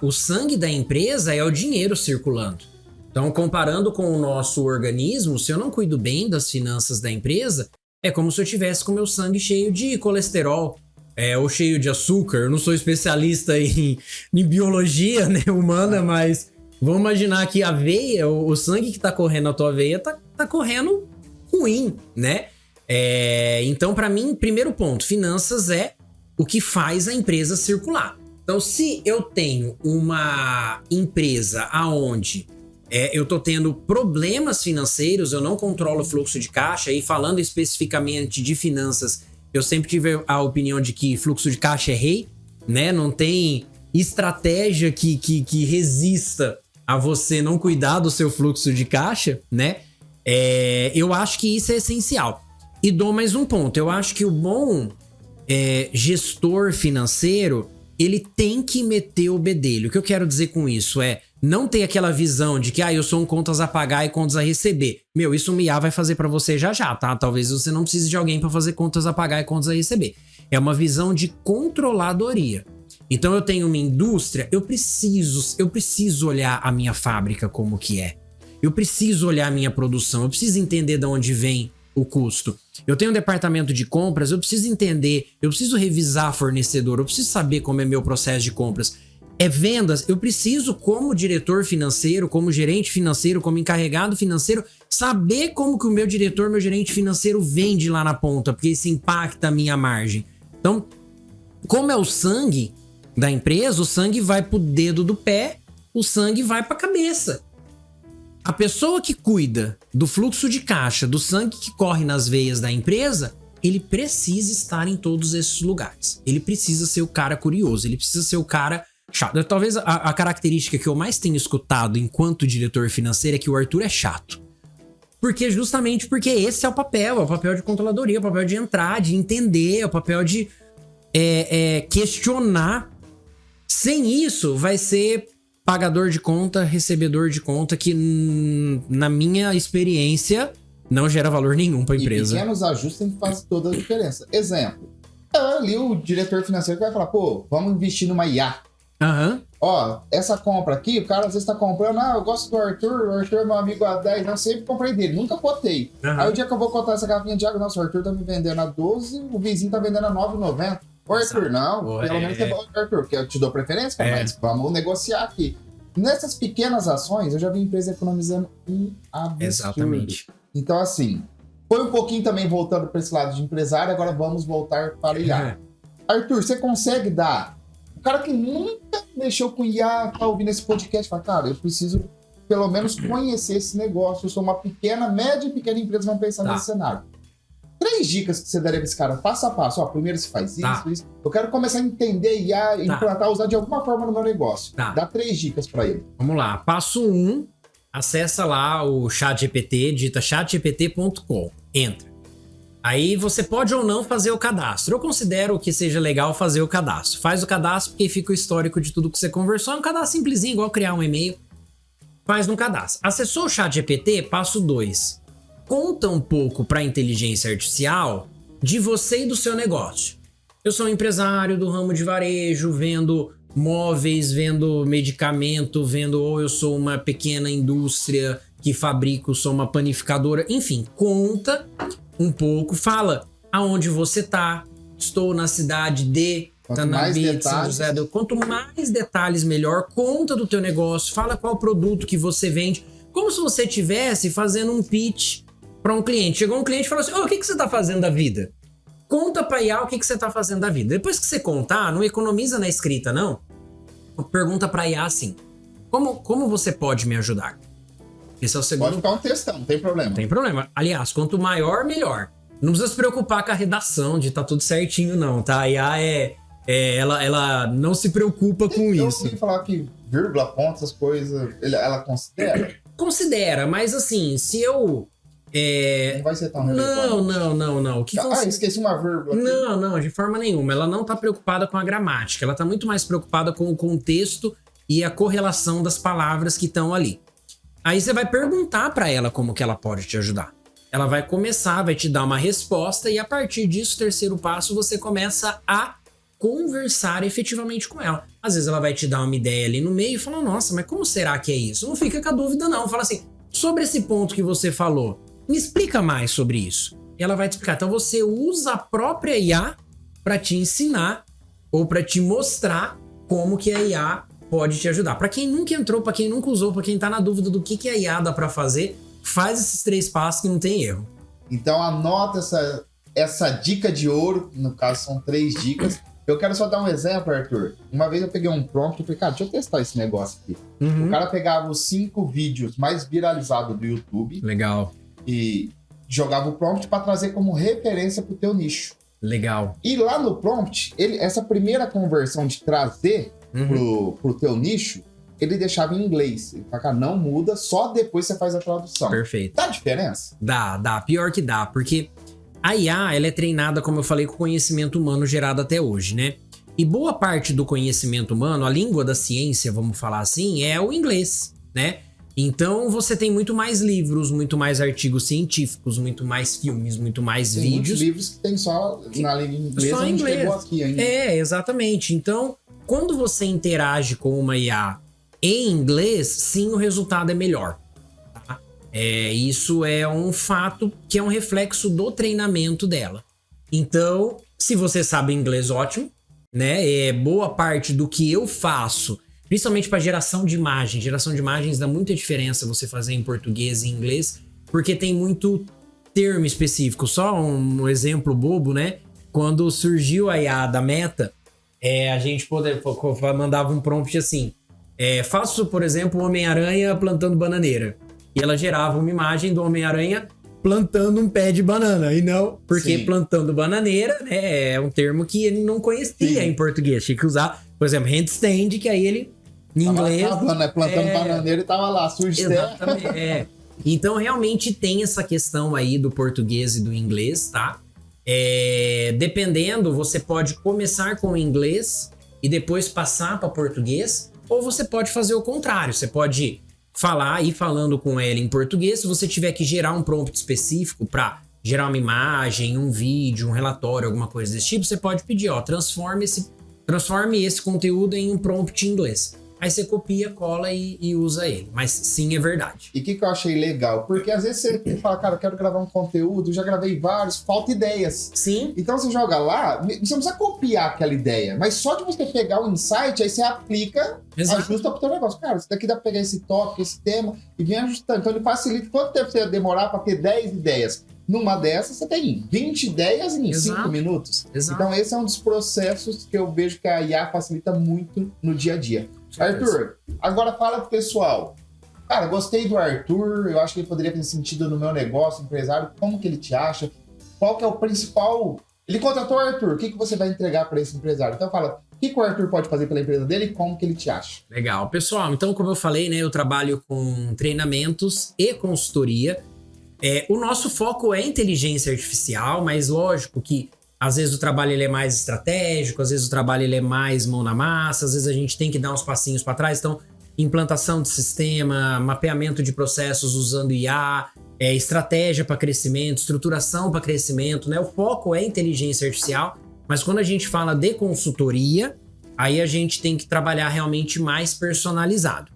O sangue da empresa é o dinheiro circulando. Então, comparando com o nosso organismo, se eu não cuido bem das finanças da empresa, é como se eu tivesse com o meu sangue cheio de colesterol, ou cheio de açúcar. Eu não sou especialista em biologia, né, humana, mas vamos imaginar que a veia, o sangue que tá correndo na tua veia tá correndo ruim, né? Então, para mim, primeiro ponto, finanças é o que faz a empresa circular. Então, se eu tenho uma empresa aonde eu tô tendo problemas financeiros, eu não controlo o fluxo de caixa, e falando especificamente de finanças, eu sempre tive a opinião de que fluxo de caixa é rei, né? Não tem estratégia que resista a você não cuidar do seu fluxo de caixa, né? Eu acho que isso é essencial. E dou mais um ponto. Eu acho que o bom gestor financeiro, ele tem que meter o bedelho. O que eu quero dizer com isso é não ter aquela visão de que eu sou um contas a pagar e contas a receber. Isso o MIA vai fazer para você já, tá? Talvez você não precise de alguém para fazer contas a pagar e contas a receber. É uma visão de controladoria. Então eu tenho uma indústria, eu preciso olhar a minha fábrica como que é. Eu preciso olhar a minha produção, eu preciso entender de onde vem o custo. Eu tenho um departamento de compras, eu preciso entender, eu preciso revisar fornecedor, eu preciso saber como é meu processo de compras. Vendas, eu preciso, como diretor financeiro, como gerente financeiro, como encarregado financeiro, saber como que o meu diretor, meu gerente financeiro vende lá na ponta, porque isso impacta a minha margem. Então, como é o sangue da empresa, o sangue vai pro dedo do pé, o sangue vai pra cabeça. A pessoa que cuida do fluxo de caixa, do sangue que corre nas veias da empresa, ele precisa estar em todos esses lugares. Ele precisa ser o cara curioso, ele precisa ser o cara chato. Talvez a característica que eu mais tenho escutado enquanto diretor financeiro é que o Arthur é chato. Justamente porque esse é o papel de controladoria, é o papel de entrar, de entender, é o papel de questionar. Sem isso, vai ser pagador de conta, recebedor de conta, que na minha experiência não gera valor nenhum para a empresa. E pequenos ajustes fazem toda a diferença. Exemplo, ali o diretor financeiro que vai falar, vamos investir numa IA. Essa compra aqui, o cara às vezes tá comprando, eu gosto do Arthur, o Arthur é meu amigo há 10 anos, sempre comprei dele, nunca cotei. Aí o dia que eu vou cotar essa garrafinha de água, nossa, o Arthur tá me vendendo a 12, o vizinho tá vendendo a 9,90. O Arthur, não, pelo menos é bom, Arthur, porque eu te dou preferência, mas vamos negociar aqui. Nessas pequenas ações, eu já vi a empresa economizando um absurdo. Exatamente. Então, assim, foi um pouquinho também voltando para esse lado de empresário, agora vamos voltar para o IA. Arthur, você consegue dar... O cara que nunca mexeu com IA, tá ouvindo esse podcast, fala, cara, eu preciso pelo menos conhecer esse negócio, eu sou uma média e pequena empresa, vamos pensar nesse cenário. 3 dicas que você daria pra esse cara, passo a passo. Primeiro você faz isso. Eu quero começar a entender IA, implantar, usar de alguma forma no meu negócio. Dá 3 dicas pra ele. Vamos lá. Passo 1, acessa lá o ChatGPT, digita chatgpt.com. Entra. Aí você pode ou não fazer o cadastro. Eu considero que seja legal fazer o cadastro. Faz o cadastro porque fica o histórico de tudo que você conversou. É um cadastro simplesinho, igual criar um e-mail. Faz no cadastro. Acessou o ChatGPT, passo 2. Conta um pouco para a inteligência artificial de você e do seu negócio. Eu sou um empresário do ramo de varejo, vendo móveis, vendo medicamento, ou eu sou uma pequena indústria que fabrico, sou uma panificadora. Enfim, conta um pouco, fala aonde você tá. Estou na cidade de Tanabe, São José. Quanto mais detalhes, melhor. Conta do teu negócio, fala qual produto que você vende. Como se você estivesse fazendo um pitch para um cliente. Chegou um cliente e falou assim, o que você tá fazendo da vida? Conta pra IA o que você tá fazendo da vida. Depois que você contar, não economiza na escrita, não. Pergunta pra IA assim, como você pode me ajudar? Esse é o segundo. Pode ficar um textão, não tem problema. Não tem problema. Aliás, quanto maior, melhor. Não precisa se preocupar com a redação, de tá tudo certinho, não, tá? A IA ela não se preocupa com Eu isso. ouvi falar que vírgula, ponto, essas coisas, ela considera? Considera, mas assim, se eu... Não vai ser tão relevante. Não. Esqueci uma vírgula aqui. Não, de forma nenhuma. Ela não tá preocupada com a gramática. Ela tá muito mais preocupada com o contexto e a correlação das palavras que estão ali. Aí você vai perguntar para ela como que ela pode te ajudar. Ela vai começar, vai te dar uma resposta e a partir disso, terceiro passo, você começa a conversar efetivamente com ela. Às vezes ela vai te dar uma ideia ali no meio e fala, nossa, mas como será que é isso? Não fica com a dúvida não. Fala assim, sobre esse ponto que você falou, me explica mais sobre isso. E ela vai te explicar. Então você usa a própria IA para te ensinar ou para te mostrar como que a IA pode te ajudar. Para quem nunca entrou, para quem nunca usou, para quem tá na dúvida do que a IA dá para fazer, faz esses 3 passos que não tem erro. Então anota essa dica de ouro, no caso são 3 dicas. Eu quero só dar um exemplo, Arthur. Uma vez eu peguei um prompt e falei, cara, deixa eu testar esse negócio aqui. O cara pegava os 5 vídeos mais viralizados do YouTube. Legal. E jogava o prompt para trazer como referência pro teu nicho. Legal. E lá no prompt, essa primeira conversão de trazer pro teu nicho, ele deixava em inglês. Ele falava, cara, não muda, só depois você faz a tradução. Perfeito. Dá diferença? Dá. Pior que dá, porque a IA, ela é treinada, como eu falei, com conhecimento humano gerado até hoje, né? E boa parte do conhecimento humano, a língua da ciência, vamos falar assim, é o inglês, né? Então você tem muito mais livros, muito mais artigos científicos, muito mais filmes, muito mais tem vídeos. Muitos livros que tem só na língua inglesa, só a gente inglês. pegou aqui ainda. Exatamente. Então, quando você interage com uma IA em inglês, sim, o resultado é melhor. Tá? Isso é um fato que é um reflexo do treinamento dela. Então, se você sabe inglês, ótimo, né? Boa parte do que eu faço, principalmente para geração de imagens. Geração de imagens dá muita diferença você fazer em português e em inglês, porque tem muito termo específico. Só um exemplo bobo, né? Quando surgiu a IA da Meta, a gente mandava um prompt assim, faço, por exemplo, o Homem-Aranha plantando bananeira. E ela gerava uma imagem do Homem-Aranha plantando um pé de banana. E não, porque Sim. plantando bananeira, né, é um termo que ele não conhecia em português. Tinha que usar, por exemplo, handstand, que aí ele... Em inglês. Plantando bananeira e tava lá, sujo. Exatamente. Então, realmente tem essa questão aí do português e do inglês, tá? Dependendo, você pode começar com o inglês e depois passar para português, ou você pode fazer o contrário. Você pode ir falando com ela em português. Se você tiver que gerar um prompt específico para gerar uma imagem, um vídeo, um relatório, alguma coisa desse tipo, você pode pedir, transforme esse conteúdo em um prompt em inglês. Aí você copia, cola e usa ele. Mas sim, é verdade. E o que eu achei legal? Porque às vezes você fala, cara, eu quero gravar um conteúdo, já gravei vários, falta ideias. Sim. Então você joga lá, você não precisa copiar aquela ideia, mas só de você pegar o insight, aí você aplica, ajusta pro teu negócio. Cara, isso daqui dá pra pegar esse tópico, esse tema, e vem ajustando. Então ele facilita. Quanto tempo você ia demorar pra ter 10 ideias? Numa dessas, você tem 20 ideias em 5 minutos. Exato. Então esse é um dos processos que eu vejo que a IA facilita muito no dia a dia. Arthur, agora fala pro pessoal. Cara, gostei do Arthur, eu acho que ele poderia fazer sentido no meu negócio, empresário. Como que ele te acha? Qual que é o principal... Ele contratou o Arthur, o que você vai entregar para esse empresário? Então fala, o que o Arthur pode fazer pela empresa dele e como que ele te acha? Legal. Pessoal, então como eu falei, né, eu trabalho com treinamentos e consultoria. O nosso foco é inteligência artificial, mas lógico que às vezes o trabalho ele é mais estratégico, às vezes o trabalho ele é mais mão na massa, às vezes a gente tem que dar uns passinhos para trás. Então, implantação de sistema, mapeamento de processos usando IA, estratégia para crescimento, estruturação para crescimento, né? O foco é inteligência artificial, mas quando a gente fala de consultoria, aí a gente tem que trabalhar realmente mais personalizado.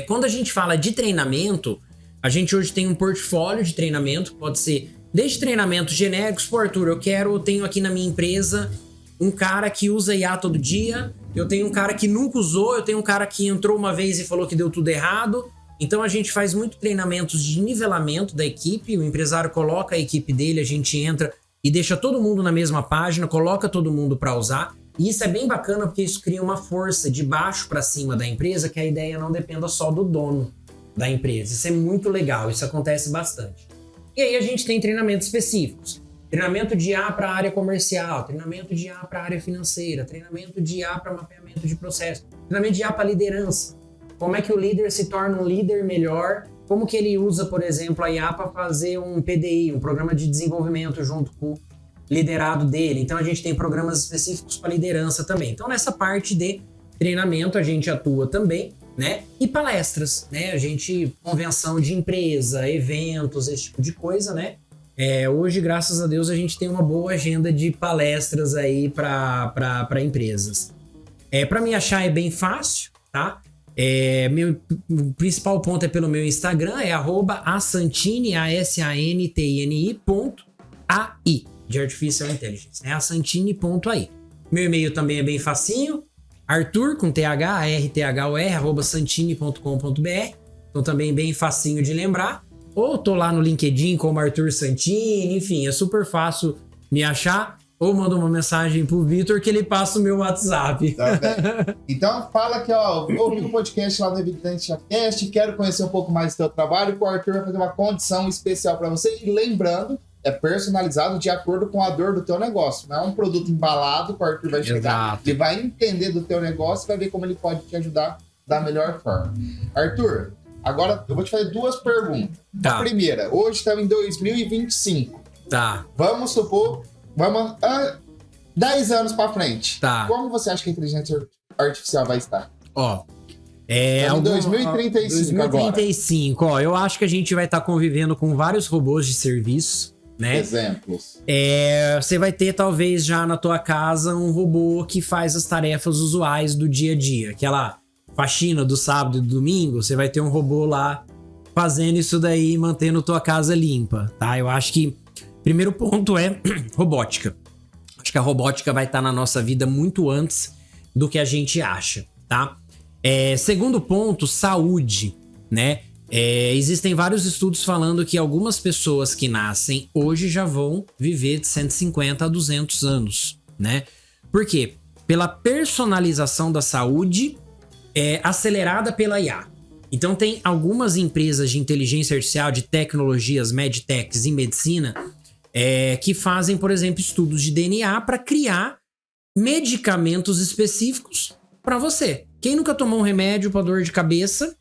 Quando a gente fala de treinamento, a gente hoje tem um portfólio de treinamento, pode ser desde treinamentos genéricos. Pô, Arthur, eu tenho aqui na minha empresa um cara que usa IA todo dia, eu tenho um cara que nunca usou, eu tenho um cara que entrou uma vez e falou que deu tudo errado. Então a gente faz muito treinamentos de nivelamento da equipe, o empresário coloca a equipe dele, a gente entra e deixa todo mundo na mesma página, coloca todo mundo para usar. E isso é bem bacana porque isso cria uma força de baixo para cima da empresa, que a ideia não dependa só do dono da empresa. Isso é muito legal, isso acontece bastante. E aí a gente tem treinamentos específicos. treinamento de IA para a área comercial, treinamento de IA para a área financeira, treinamento de IA para mapeamento de processo, treinamento de IA para liderança. Como é que o líder se torna um líder melhor? Como que ele usa, por exemplo, a IA para fazer um PDI, um programa de desenvolvimento junto com o liderado dele. Então a gente tem programas específicos para liderança também. Então nessa parte de treinamento a gente atua também, né? E palestras, né? A gente, convenção de empresa, eventos, esse tipo de coisa, né? Hoje, graças a Deus, a gente tem uma boa agenda de palestras aí para empresas. Para me achar é bem fácil, tá? Meu principal ponto é pelo meu Instagram, é @asantini, ASANTNI.ai, de Artificial Intelligence, né? asantini.ai. Meu e-mail também é bem facinho, Arthur, com TH, ARTHOR, @santini.com.br. Então também bem facinho de lembrar. Ou tô lá no LinkedIn como Arthur Santini, enfim, é super fácil me achar. Ou manda uma mensagem pro Vitor que ele passa o meu WhatsApp. Tá bem. Então fala que, ó, ouvi um podcast lá no Evidência Cast, quero conhecer um pouco mais do teu trabalho, que o Arthur vai fazer uma condição especial para você. E lembrando, é personalizado de acordo com a dor do teu negócio. Não é um produto embalado que o Arthur vai chegar, ele vai entender do teu negócio e vai ver como ele pode te ajudar da melhor forma. Arthur, agora eu vou te fazer duas perguntas. Tá. A primeira, hoje estamos em 2025. Tá. Vamos supor, 10 anos para frente. Tá. Como você acha que a inteligência artificial vai estar? Ó, em 2035 2035, ó, eu acho que a gente vai estar convivendo com vários robôs de serviço, né? Exemplos. Você vai ter, talvez, já na tua casa, um robô que faz as tarefas usuais do dia a dia. Aquela faxina do sábado e do domingo, você vai ter um robô lá fazendo isso daí, mantendo tua casa limpa, tá? Eu acho que o primeiro ponto é robótica. Acho que a robótica vai estar na nossa vida muito antes do que a gente acha, tá? Segundo ponto, saúde, né? Existem vários estudos falando que algumas pessoas que nascem hoje já vão viver de 150 a 200 anos, né? Por quê? Pela personalização da saúde acelerada pela IA. Então tem algumas empresas de inteligência artificial, de tecnologias, medtechs e medicina, que fazem, por exemplo, estudos de DNA para criar medicamentos específicos para você. Quem nunca tomou um remédio para dor de cabeça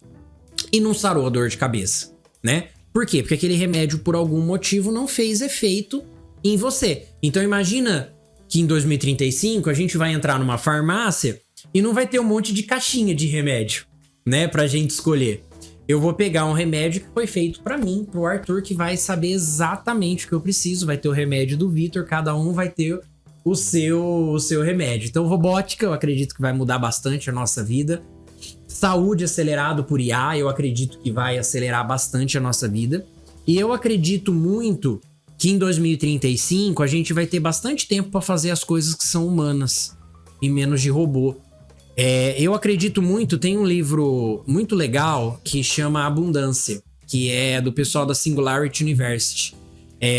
e não sarou a dor de cabeça, né? Por quê? Porque aquele remédio, por algum motivo, não fez efeito em você. Então imagina que em 2035 a gente vai entrar numa farmácia e não vai ter um monte de caixinha de remédio, né? Pra gente escolher. Eu vou pegar um remédio que foi feito pra mim, pro Arthur, que vai saber exatamente o que eu preciso. Vai ter o remédio do Vitor, cada um vai ter o seu remédio. Então, robótica, eu acredito que vai mudar bastante a nossa vida. Saúde acelerado por IA, eu acredito que vai acelerar bastante a nossa vida. E eu acredito muito que em 2035 a gente vai ter bastante tempo para fazer as coisas que são humanas e menos de robô. Eu acredito muito, tem um livro muito legal que chama Abundância, que é do pessoal da Singularity University.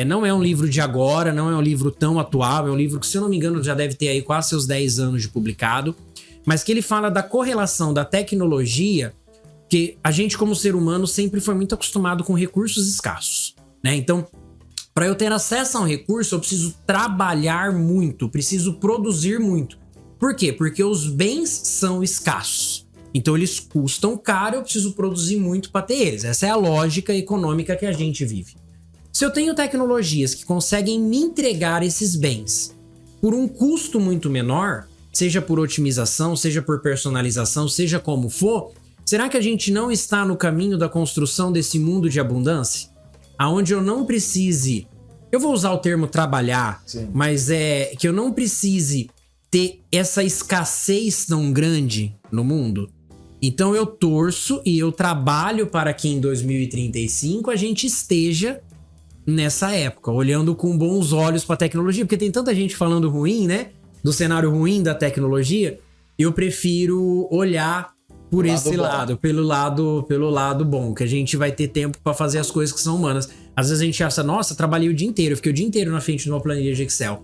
Não é um livro de agora, não é um livro tão atual, é um livro que, se eu não me engano, já deve ter aí quase seus 10 anos de publicado, mas que ele fala da correlação da tecnologia, que a gente, como ser humano, sempre foi muito acostumado com recursos escassos, né? Então, para eu ter acesso a um recurso, eu preciso trabalhar muito, preciso produzir muito. Por quê? Porque os bens são escassos. Então eles custam caro, eu preciso produzir muito para ter eles. Essa é a lógica econômica que a gente vive. Se eu tenho tecnologias que conseguem me entregar esses bens por um custo muito menor, seja por otimização, seja por personalização, seja como for, será que a gente não está no caminho da construção desse mundo de abundância? Aonde eu não precise, eu vou usar o termo trabalhar, sim, mas que eu não precise ter essa escassez tão grande no mundo. Então eu torço e eu trabalho para que em 2035 a gente esteja nessa época, olhando com bons olhos para a tecnologia, porque tem tanta gente falando ruim, né? Do cenário ruim da tecnologia. Eu prefiro olhar por esse lado, pelo lado bom, que a gente vai ter tempo para fazer as coisas que são humanas. Às vezes a gente acha, nossa, trabalhei o dia inteiro, fiquei o dia inteiro na frente de uma planilha de Excel.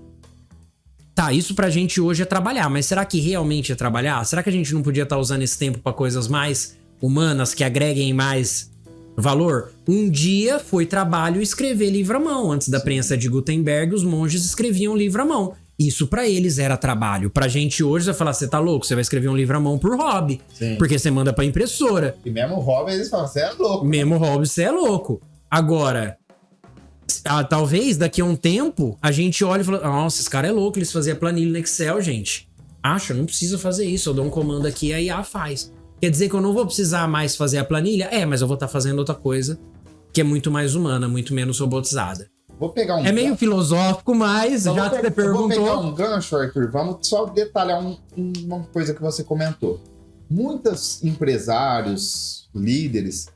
Tá, isso pra gente hoje é trabalhar, mas será que realmente é trabalhar? Será que a gente não podia estar usando esse tempo pra coisas mais humanas, que agreguem mais valor. Um dia foi trabalho escrever livro à mão. Antes da prensa de Gutenberg, os monges escreviam livro à mão. Isso pra eles era trabalho. Pra gente hoje, você vai falar, você tá louco? Você vai escrever um livro à mão por hobby. Sim. Porque você manda pra impressora. E mesmo o hobby, eles falam, você é louco. Mesmo hobby, você é louco. Agora, talvez daqui a um tempo, a gente olha e fala, nossa, esse cara é louco, eles faziam planilha no Excel, gente. Acha, não precisa fazer isso. Eu dou um comando aqui e a IA faz. Quer dizer que eu não vou precisar mais fazer a planilha? Mas eu vou estar fazendo outra coisa que é muito mais humana, muito menos robotizada. Vou pegar um... É meio filosófico, mas então, já que você perguntou... Vou pegar um gancho, Arthur. Vamos só detalhar uma coisa que você comentou. Muitos empresários, líderes,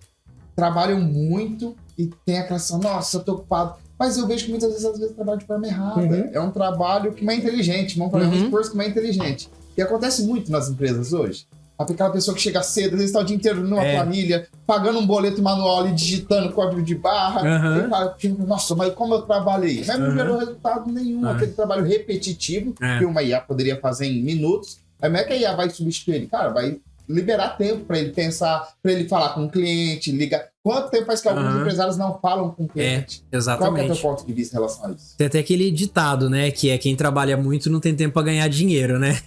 trabalham muito e tem aquela sensação, nossa, eu tô ocupado. Mas eu vejo que muitas vezes, às vezes, trabalham de forma errada. Uhum. É um trabalho que não é inteligente. Vamos fazer um esforço que não é inteligente. E acontece muito nas empresas hoje. Aquela pessoa que chega cedo, às vezes está o dia inteiro numa planilha, pagando um boleto manual e digitando código de barra. E fala, nossa, mas como eu trabalhei? Mas não gerou resultado nenhum. Aquele trabalho repetitivo que uma IA poderia fazer em minutos. Aí como é que a IA vai substituir ele? Cara, vai liberar tempo para ele pensar, para ele falar com o cliente, ligar. Quanto tempo faz que alguns empresários não falam com o cliente? Exatamente. Qual que é o teu ponto de vista em relação a isso? Tem até aquele ditado, né? Que é quem trabalha muito não tem tempo para ganhar dinheiro, né?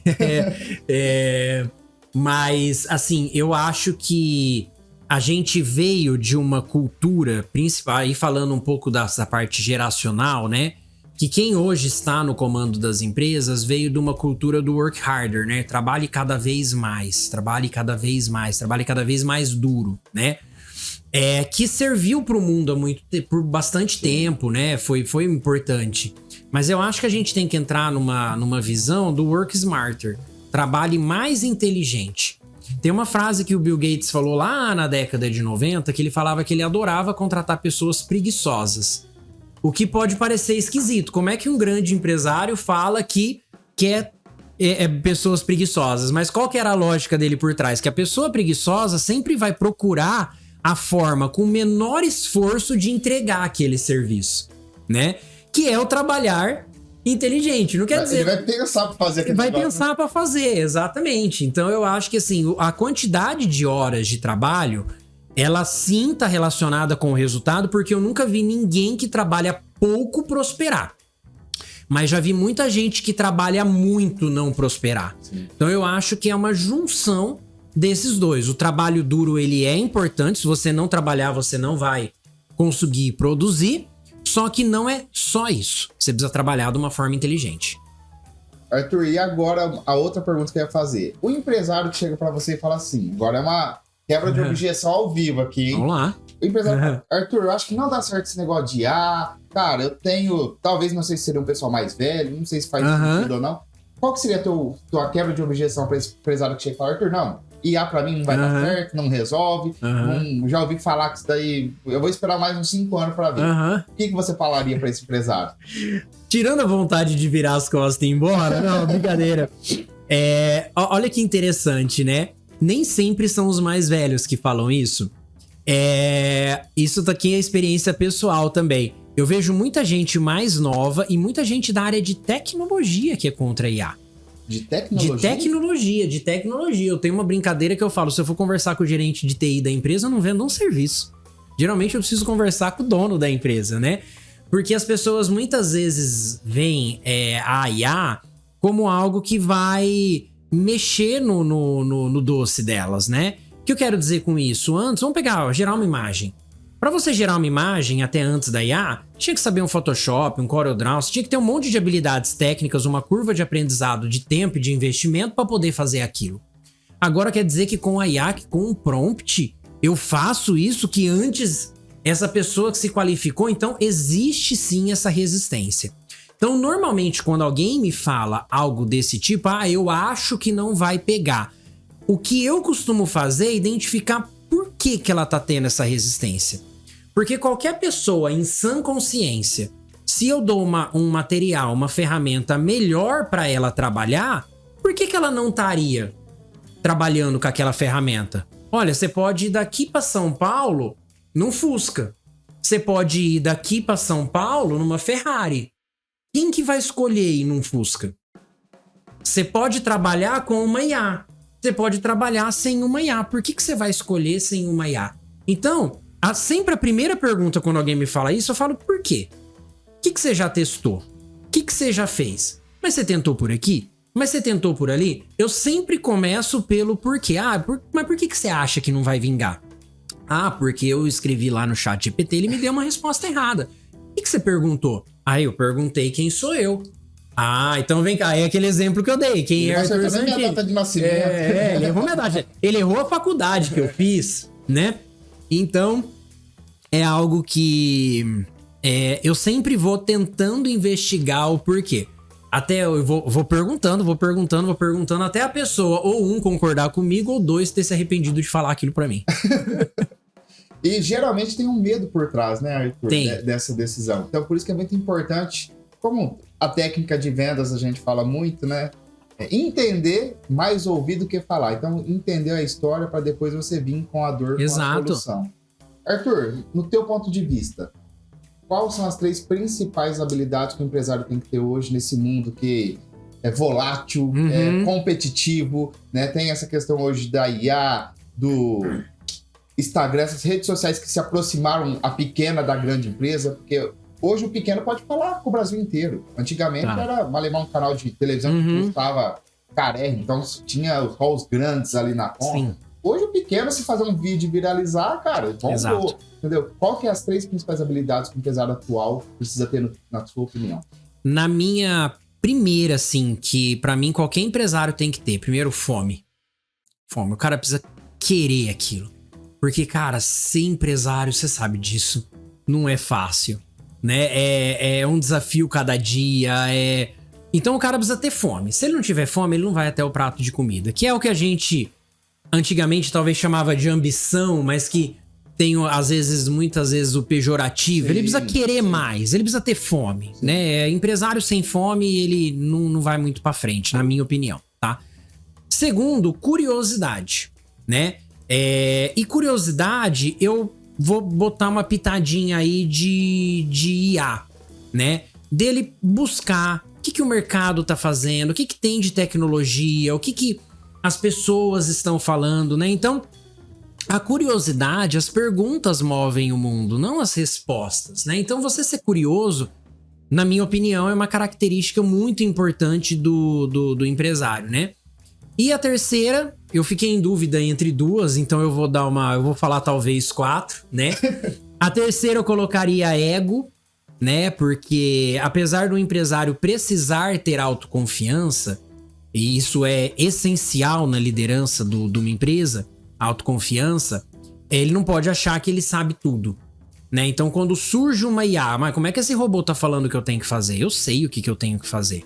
Mas, assim, eu acho que a gente veio de uma cultura principal, aí falando um pouco dessa parte geracional, né? Que quem hoje está no comando das empresas veio de uma cultura do work harder, né? Trabalhe cada vez mais, trabalhe cada vez mais, trabalhe cada vez mais duro, né? Que serviu para o mundo por bastante tempo, né? Foi importante. Mas eu acho que a gente tem que entrar numa visão do work smarter. Trabalhe mais inteligente. Tem uma frase que o Bill Gates falou lá na década de 90, que ele falava que ele adorava contratar pessoas preguiçosas. O que pode parecer esquisito. Como é que um grande empresário fala que quer pessoas preguiçosas? Mas qual que era a lógica dele por trás? Que a pessoa preguiçosa sempre vai procurar a forma com o menor esforço de entregar aquele serviço, né? Que é o trabalhar inteligente, não quer dizer... Ele vai pensar para fazer aquele Vai negócio, pensar para fazer, exatamente. Então eu acho que assim, a quantidade de horas de trabalho, ela sim tá relacionada com o resultado, porque eu nunca vi ninguém que trabalha pouco prosperar. Mas já vi muita gente que trabalha muito não prosperar. Sim. Então eu acho que é uma junção desses dois. O trabalho duro, ele é importante. Se você não trabalhar, você não vai conseguir produzir. Só que não é só isso. Você precisa trabalhar de uma forma inteligente. Arthur, e agora a outra pergunta que eu ia fazer. O empresário que chega pra você e fala assim, agora é uma quebra de objeção ao vivo aqui, hein? Vamos lá. O empresário, Arthur, eu acho que não dá certo esse negócio de cara, eu tenho, talvez não sei se seria um pessoal mais velho, não sei se faz sentido ou não. Qual que seria a tua quebra de objeção pra esse empresário que chega e fala, Arthur, não, IA pra mim não vai dar certo, não resolve, já ouvi falar que isso daí, eu vou esperar mais uns 5 anos pra ver. O que você falaria pra esse empresário? Tirando a vontade de virar as costas e ir embora, não, brincadeira. Olha que interessante, né? Nem sempre são os mais velhos que falam isso. Isso daqui é experiência pessoal também. Eu vejo muita gente mais nova e muita gente da área de tecnologia que é contra a IA. De tecnologia? De tecnologia. Eu tenho uma brincadeira que eu falo, se eu for conversar com o gerente de TI da empresa, eu não vendo um serviço. Geralmente eu preciso conversar com o dono da empresa, né? Porque as pessoas muitas vezes veem a IA como algo que vai mexer no doce delas, né? O que eu quero dizer com isso? Antes, vamos gerar uma imagem. Para você gerar uma imagem, até antes da IA, tinha que saber um Photoshop, um CorelDRAW, você tinha que ter um monte de habilidades técnicas, uma curva de aprendizado de tempo e de investimento para poder fazer aquilo. Agora quer dizer que com a IA, com um prompt, eu faço isso que antes essa pessoa que se qualificou, então existe sim essa resistência. Então, normalmente, quando alguém me fala algo desse tipo, eu acho que não vai pegar. O que eu costumo fazer é identificar por que ela tá tendo essa resistência. Porque qualquer pessoa em sã consciência, se eu dou um material, uma ferramenta melhor para ela trabalhar, por que ela não estaria trabalhando com aquela ferramenta? Olha, você pode ir daqui para São Paulo num Fusca. Você pode ir daqui para São Paulo numa Ferrari. Quem que vai escolher ir num Fusca? Você pode trabalhar com uma IA. Você pode trabalhar sem uma IA. Por que você vai escolher sem uma IA? Então, Sempre a primeira pergunta quando alguém me fala isso, eu falo, por quê? O que você já testou? O que você já fez? Mas você tentou por aqui? Mas você tentou por ali? Eu sempre começo pelo porquê. Mas por que você acha que não vai vingar? Porque eu escrevi lá no chat GPT, ele me deu uma resposta errada. O que você perguntou? Eu perguntei quem sou eu. Então vem cá, é aquele exemplo que eu dei. Quem é Arthur Zanquini? Minha data de nascimento. Ele errou minha data. Ele errou a faculdade que eu fiz, né? Então, é algo que eu sempre vou tentando investigar o porquê. Até eu vou perguntando, até a pessoa, ou concordar comigo, ou dois, ter se arrependido de falar aquilo pra mim. E geralmente tem um medo por trás, né, Arthur? Tem. Dessa decisão. Então, por isso que é muito importante, como a técnica de vendas a gente fala muito, né? Entender, mais ouvir do que falar. Então, entender a história para depois você vir com a dor, Exato. com a solução. Arthur, no teu ponto de vista, quais são as 3 principais habilidades que o empresário tem que ter hoje nesse mundo que é volátil, é competitivo, né? Tem essa questão hoje da IA, do Instagram, essas redes sociais que se aproximaram a pequena da grande empresa, porque hoje o pequeno pode falar com o Brasil inteiro. Antigamente era levar um canal de televisão que custava carérrimo, então tinha só os grandes ali na ponta. Sim. Hoje o pequeno, se fazer um vídeo e viralizar, cara, Exato. Entendeu? Qual que é as 3 principais habilidades que o empresário atual precisa ter, na sua opinião? Na minha primeira, assim, que pra mim qualquer empresário tem que ter, primeiro, fome. Fome. O cara precisa querer aquilo. Porque, cara, ser empresário, você sabe disso, não é fácil, né? É um desafio cada dia, Então o cara precisa ter fome. Se ele não tiver fome, ele não vai até o prato de comida, que é o que a gente antigamente talvez chamava de ambição, mas que tem, muitas vezes, o pejorativo. Sim, ele precisa querer mais, ele precisa ter fome, né? Empresário sem fome, ele não vai muito pra frente, na minha opinião, tá? Segundo, curiosidade, né? E curiosidade, eu vou botar uma pitadinha aí de IA, né? Dele buscar o que o mercado tá fazendo, o que tem de tecnologia, o que as pessoas estão falando, né? Então, a curiosidade, as perguntas movem o mundo, não as respostas, né? Então, você ser curioso, na minha opinião, é uma característica muito importante do empresário, né? E a terceira, eu fiquei em dúvida entre 2, então eu vou falar talvez 4, né? A terceira eu colocaria ego, né? Porque apesar do empresário precisar ter autoconfiança, e isso é essencial na liderança de uma empresa, autoconfiança, ele não pode achar que ele sabe tudo, né? Então, quando surge uma IA, mas como é que esse robô tá falando que eu tenho que fazer? Eu sei o que eu tenho que fazer.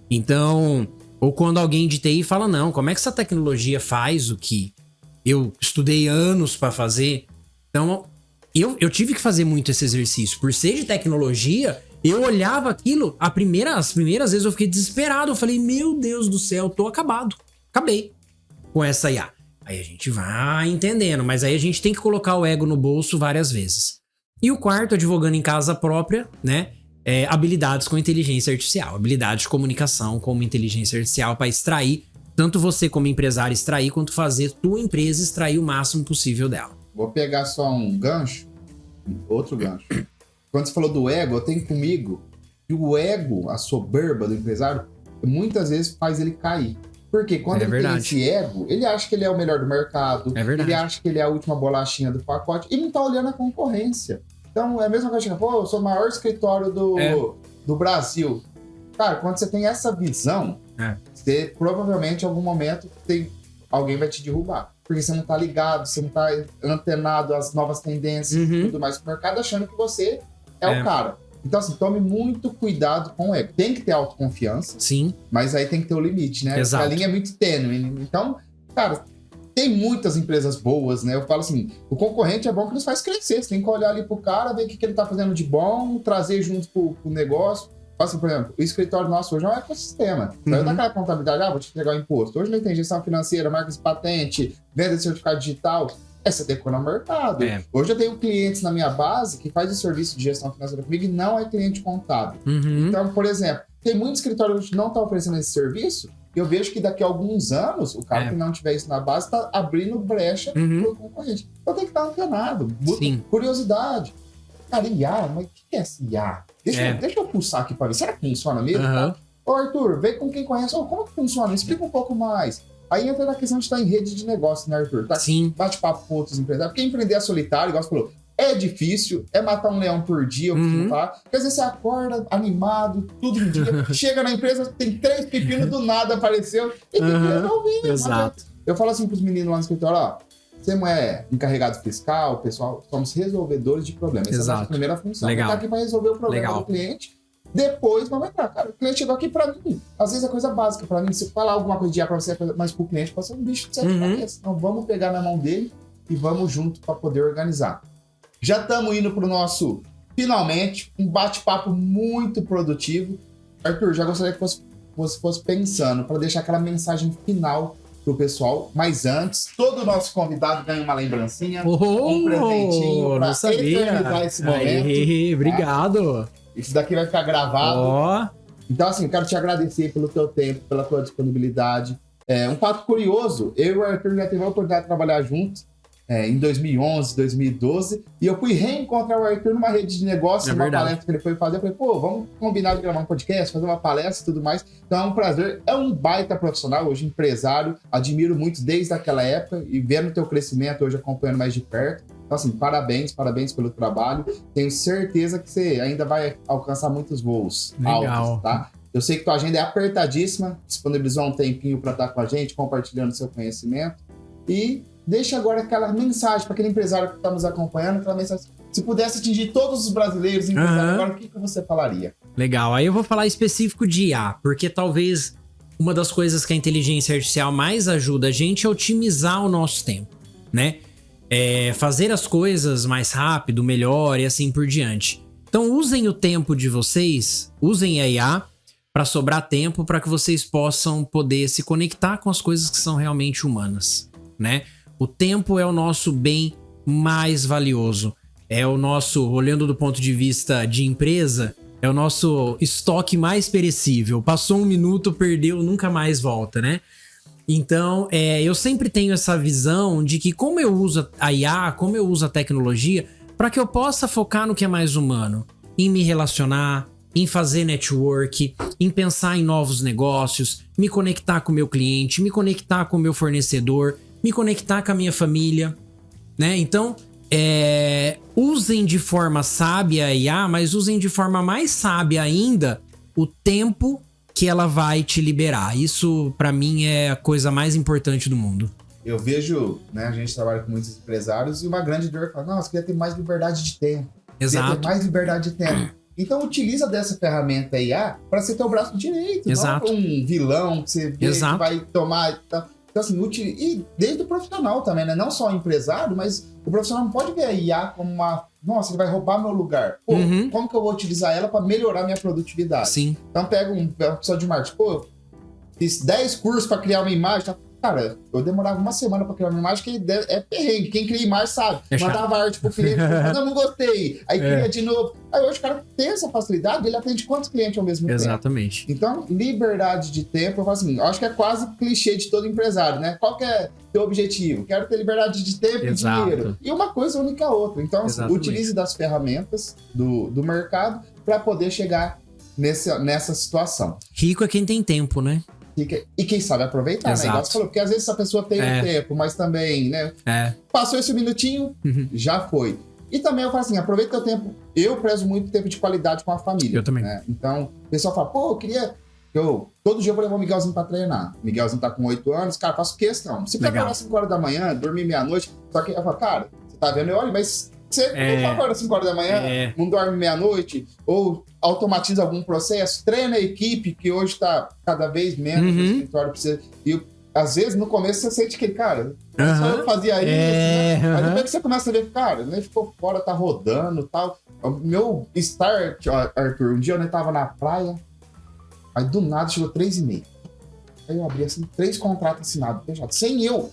Então, ou quando alguém de TI fala, não, como é que essa tecnologia faz o que eu estudei anos para fazer? Então, eu tive que fazer muito esse exercício. Por ser de tecnologia, eu olhava aquilo, as primeiras vezes eu fiquei desesperado. Eu falei, meu Deus do céu, tô acabado. Acabei com essa IA. Aí a gente vai entendendo, mas aí a gente tem que colocar o ego no bolso várias vezes. E o quarto, advogando em casa própria, né? Habilidades com inteligência artificial. Habilidades de comunicação como inteligência artificial para extrair, tanto você como empresário extrair, quanto fazer tua empresa extrair o máximo possível dela. Vou pegar só um gancho, outro gancho. Quando você falou do ego, eu tenho comigo que o ego, a soberba do empresário, muitas vezes faz ele cair. Porque quando ele tem esse ego, ele acha que ele é o melhor do mercado, ele acha que ele é a última bolachinha do pacote e não tá olhando a concorrência. Então, é a mesma coisa, eu sou o maior escritório do Brasil. Cara, quando você tem essa visão, você provavelmente em algum momento alguém vai te derrubar. Porque você não tá ligado, você não tá antenado às novas tendências e tudo mais do mercado, achando que você é o cara. Então, assim, tome muito cuidado com o ego. Tem que ter autoconfiança. Sim. Mas aí tem que ter o limite, né? Exato. A linha é muito tênue. Então, cara, tem muitas empresas boas, né? Eu falo assim, o concorrente é bom que nos faz crescer. Você tem que olhar ali pro cara, ver o que ele tá fazendo de bom, trazer junto pro negócio. Assim, por exemplo, o escritório nosso hoje é um ecossistema. Saiu daquela contabilidade, vou te entregar o imposto. Hoje ele tem gestão financeira, marca de patente, venda de certificado digital. Você adequa no mercado. Hoje eu tenho clientes na minha base que faz o serviço de gestão financeira comigo e não é cliente contábil. Então, por exemplo, tem muitos escritórios que não estão oferecendo esse serviço Eu vejo que daqui a alguns anos, o cara que não tiver isso na base tá abrindo brecha pro concorrente. Então tem que estar antenado. Curiosidade. Cara, IA, mas o que é esse IA? Deixa eu pulsar aqui para ver. Será que funciona mesmo? Tá? Ô, Arthur, vem com quem conhece. Como que funciona? Explica um pouco mais. Aí entra na questão de estar em rede de negócio, né, Arthur? Tá? Sim. Bate-papo com outros empresários. Porque empreender é solitário, igual você falou, é difíil, é matar um leão por dia, eu costumo falar. Porque às vezes você acorda animado, tudo no dia, chega na empresa, tem 3 pepinos, do nada apareceu, e tem que resolver. Exato. Eu falo assim pros meninos lá no escritório, ó, você não é encarregado fiscal, pessoal, somos resolvedores de problemas. Essa é a nossa primeira função. Legal. Tá aqui para resolver o problema do cliente. Depois vamos entrar, cara. O cliente chegou aqui pra mim. Às vezes é coisa básica pra mim. Se falar alguma coisa de IA pra você, mas pro cliente pode ser um bicho de 7 cabeças. Então vamos pegar na mão dele e vamos junto pra poder organizar. Já estamos indo pro nosso, finalmente, um bate-papo muito produtivo. Arthur, já gostaria que você fosse pensando pra deixar aquela mensagem final pro pessoal. Mas antes, todo nosso convidado ganha uma lembrancinha, um presentinho pra eternizar esse momento. Obrigado. Isso daqui vai ficar gravado. Então, assim, eu quero te agradecer pelo teu tempo, pela tua disponibilidade. Um fato curioso, eu e o Arthur já tivemos a oportunidade de trabalhar juntos em 2011, 2012, e eu fui reencontrar o Arthur numa rede de negócio, numa palestra que ele foi fazer. Eu falei, pô, vamos combinar de gravar um podcast, fazer uma palestra e tudo mais. Então é um prazer, é um baita profissional, hoje empresário, admiro muito desde aquela época e vendo o teu crescimento hoje, acompanhando mais de perto. Então, assim, parabéns pelo trabalho. Tenho certeza que você ainda vai alcançar muitos voos altos, tá? Eu sei que tua agenda é apertadíssima, disponibilizou um tempinho para estar com a gente, compartilhando seu conhecimento. E deixa agora aquela mensagem para aquele empresário que está nos acompanhando, aquela mensagem. Se pudesse atingir todos os brasileiros empresários, agora o que você falaria? Legal, aí eu vou falar específico de IA, porque talvez uma das coisas que a inteligência artificial mais ajuda a gente é otimizar o nosso tempo, né? Fazer as coisas mais rápido, melhor e assim por diante. Então usem o tempo de vocês, usem a IA para sobrar tempo para que vocês possam poder se conectar com as coisas que são realmente humanas, né? O tempo é o nosso bem mais valioso, é o nosso, olhando do ponto de vista de empresa, é o nosso estoque mais perecível. Passou 1 minuto, perdeu, nunca mais volta, né? Então, eu sempre tenho essa visão de que como eu uso a IA, como eu uso a tecnologia, para que eu possa focar no que é mais humano, em me relacionar, em fazer network, em pensar em novos negócios, me conectar com o meu cliente, me conectar com o meu fornecedor, me conectar com a minha família, né? Então, usem de forma sábia a IA, mas usem de forma mais sábia ainda o tempo que ela vai te liberar. Isso, pra mim, é a coisa mais importante do mundo. Eu vejo, né, a gente trabalha com muitos empresários e uma grande dor fala, nossa, queria ter mais liberdade de tempo. Exato. Queria ter mais liberdade de tempo. Então, utiliza dessa ferramenta IA para ser teu braço direito. Exato. Não um vilão que você vê que vai tomar... Então, assim, e desde o profissional também, né? Não só o empresário, mas o profissional não pode ver a IA como uma... Nossa, ele vai roubar meu lugar. Pô, como que eu vou utilizar ela para melhorar minha produtividade? Sim. Então, pega uma pessoa de marketing. Pô, eu fiz 10 cursos para criar uma imagem. Tá? Cara, eu demorava 1 semana para criar uma imagem, que é perrengue. Quem cria imagem sabe. Mandava arte pro cliente, não gostei. Aí cria de novo. Aí hoje o cara tem essa facilidade, ele atende quantos clientes ao mesmo tempo? Exatamente. Então, liberdade de tempo, eu falo assim, eu acho que é quase clichê de todo empresário, né? Qual que é teu objetivo? Quero ter liberdade de tempo e dinheiro. E uma coisa única a outra. Então, assim, utilize das ferramentas do mercado para poder chegar nessa situação. Rico é quem tem tempo, né? E quem sabe aproveitar, né? Igual você falou, porque às vezes a pessoa tem o tempo, mas também, né? Passou esse minutinho, já foi. E também eu falo assim, aproveita o tempo. Eu prezo muito tempo de qualidade com a família. Eu também. Né? Então, o pessoal fala, pô, eu queria... todo dia eu vou levar o Miguelzinho pra treinar. O Miguelzinho tá com 8 anos, cara, faço questão. Se for acordar 5 horas da manhã, dormir meia-noite, só que eu falo, cara, você tá vendo? Olha, mas você não acorda 5 horas da manhã, não dorme meia-noite, ou automatiza algum processo, treina a equipe, que hoje tá cada vez menos no escritório. E às vezes, no começo, você sente que, cara, só eu fazia isso, né? Mas depois que você começa a ver, cara, nem ficou fora, tá rodando e tal. O meu start, Arthur, um dia eu tava na praia, aí do nada chegou 3,5. Aí eu abri assim, 3 contratos assinados, fechados, sem eu.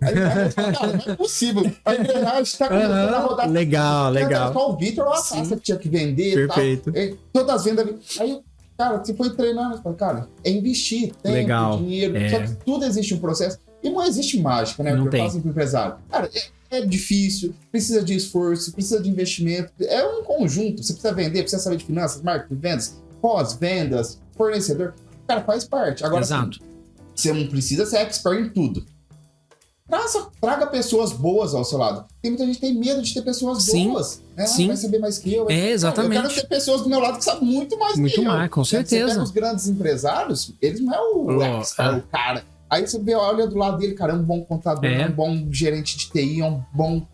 Aí eu falei, cara, não é possível. A engrenagem tá começando a rodar. Legal. Só o Vitor, uma taça que tinha que vender e tal. Todas as vendas. Aí Cara, você foi treinando, você fala, cara, é investir tempo, Legal. dinheiro, só que tudo existe um processo. E não existe mágica, né? Não Porque eu tem. faço pro empresário. Cara, é difícil, precisa de esforço, precisa de investimento. É um conjunto. Você precisa vender, precisa saber de finanças, marketing, vendas, pós-vendas, fornecedor. Cara, faz parte. Agora, Exato. você não precisa ser expert em tudo. Traga pessoas boas ao seu lado. Tem muita gente que tem medo de ter pessoas boas. Né? Sim. Vai saber mais que eu. Exatamente. Eu quero ter pessoas do meu lado que sabem muito mais que eu. Muito mais, com certeza. Você pega os grandes empresários, eles não é o expert, o cara. Aí você vê, olha do lado dele, cara, é um bom contador, é um bom gerente de TI, é um bom...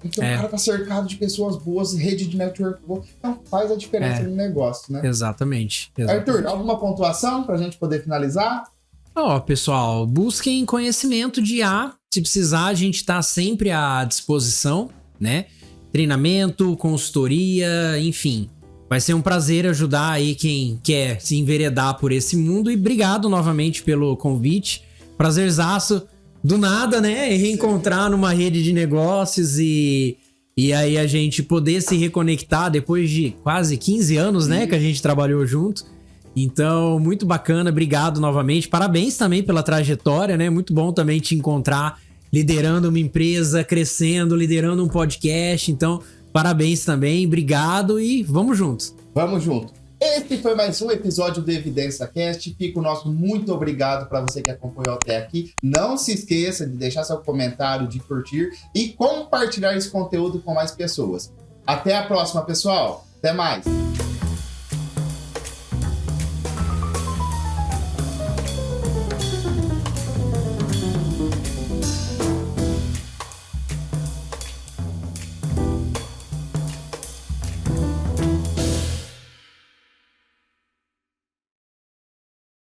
Então o cara tá cercado de pessoas boas, rede de network boa. Então faz a diferença no negócio, né? Exatamente. Arthur, alguma pontuação pra gente poder finalizar? Pessoal, busquem conhecimento de IA. Se precisar, a gente tá sempre à disposição, né? Treinamento, consultoria, enfim. Vai ser um prazer ajudar aí quem quer se enveredar por esse mundo. E obrigado novamente pelo convite. Prazerzaço do nada, né? Reencontrar numa rede de negócios e aí a gente poder se reconectar depois de quase 15 anos, né? Que a gente trabalhou junto. Então, muito bacana. Obrigado novamente. Parabéns também pela trajetória, né? Muito bom também te encontrar liderando uma empresa, crescendo, liderando um podcast. Então, parabéns também. Obrigado e vamos juntos. Vamos junto. Esse foi mais um episódio do Evidência Cast. Fica o nosso muito obrigado para você que acompanhou até aqui. Não se esqueça de deixar seu comentário, de curtir e compartilhar esse conteúdo com mais pessoas. Até a próxima, pessoal. Até mais.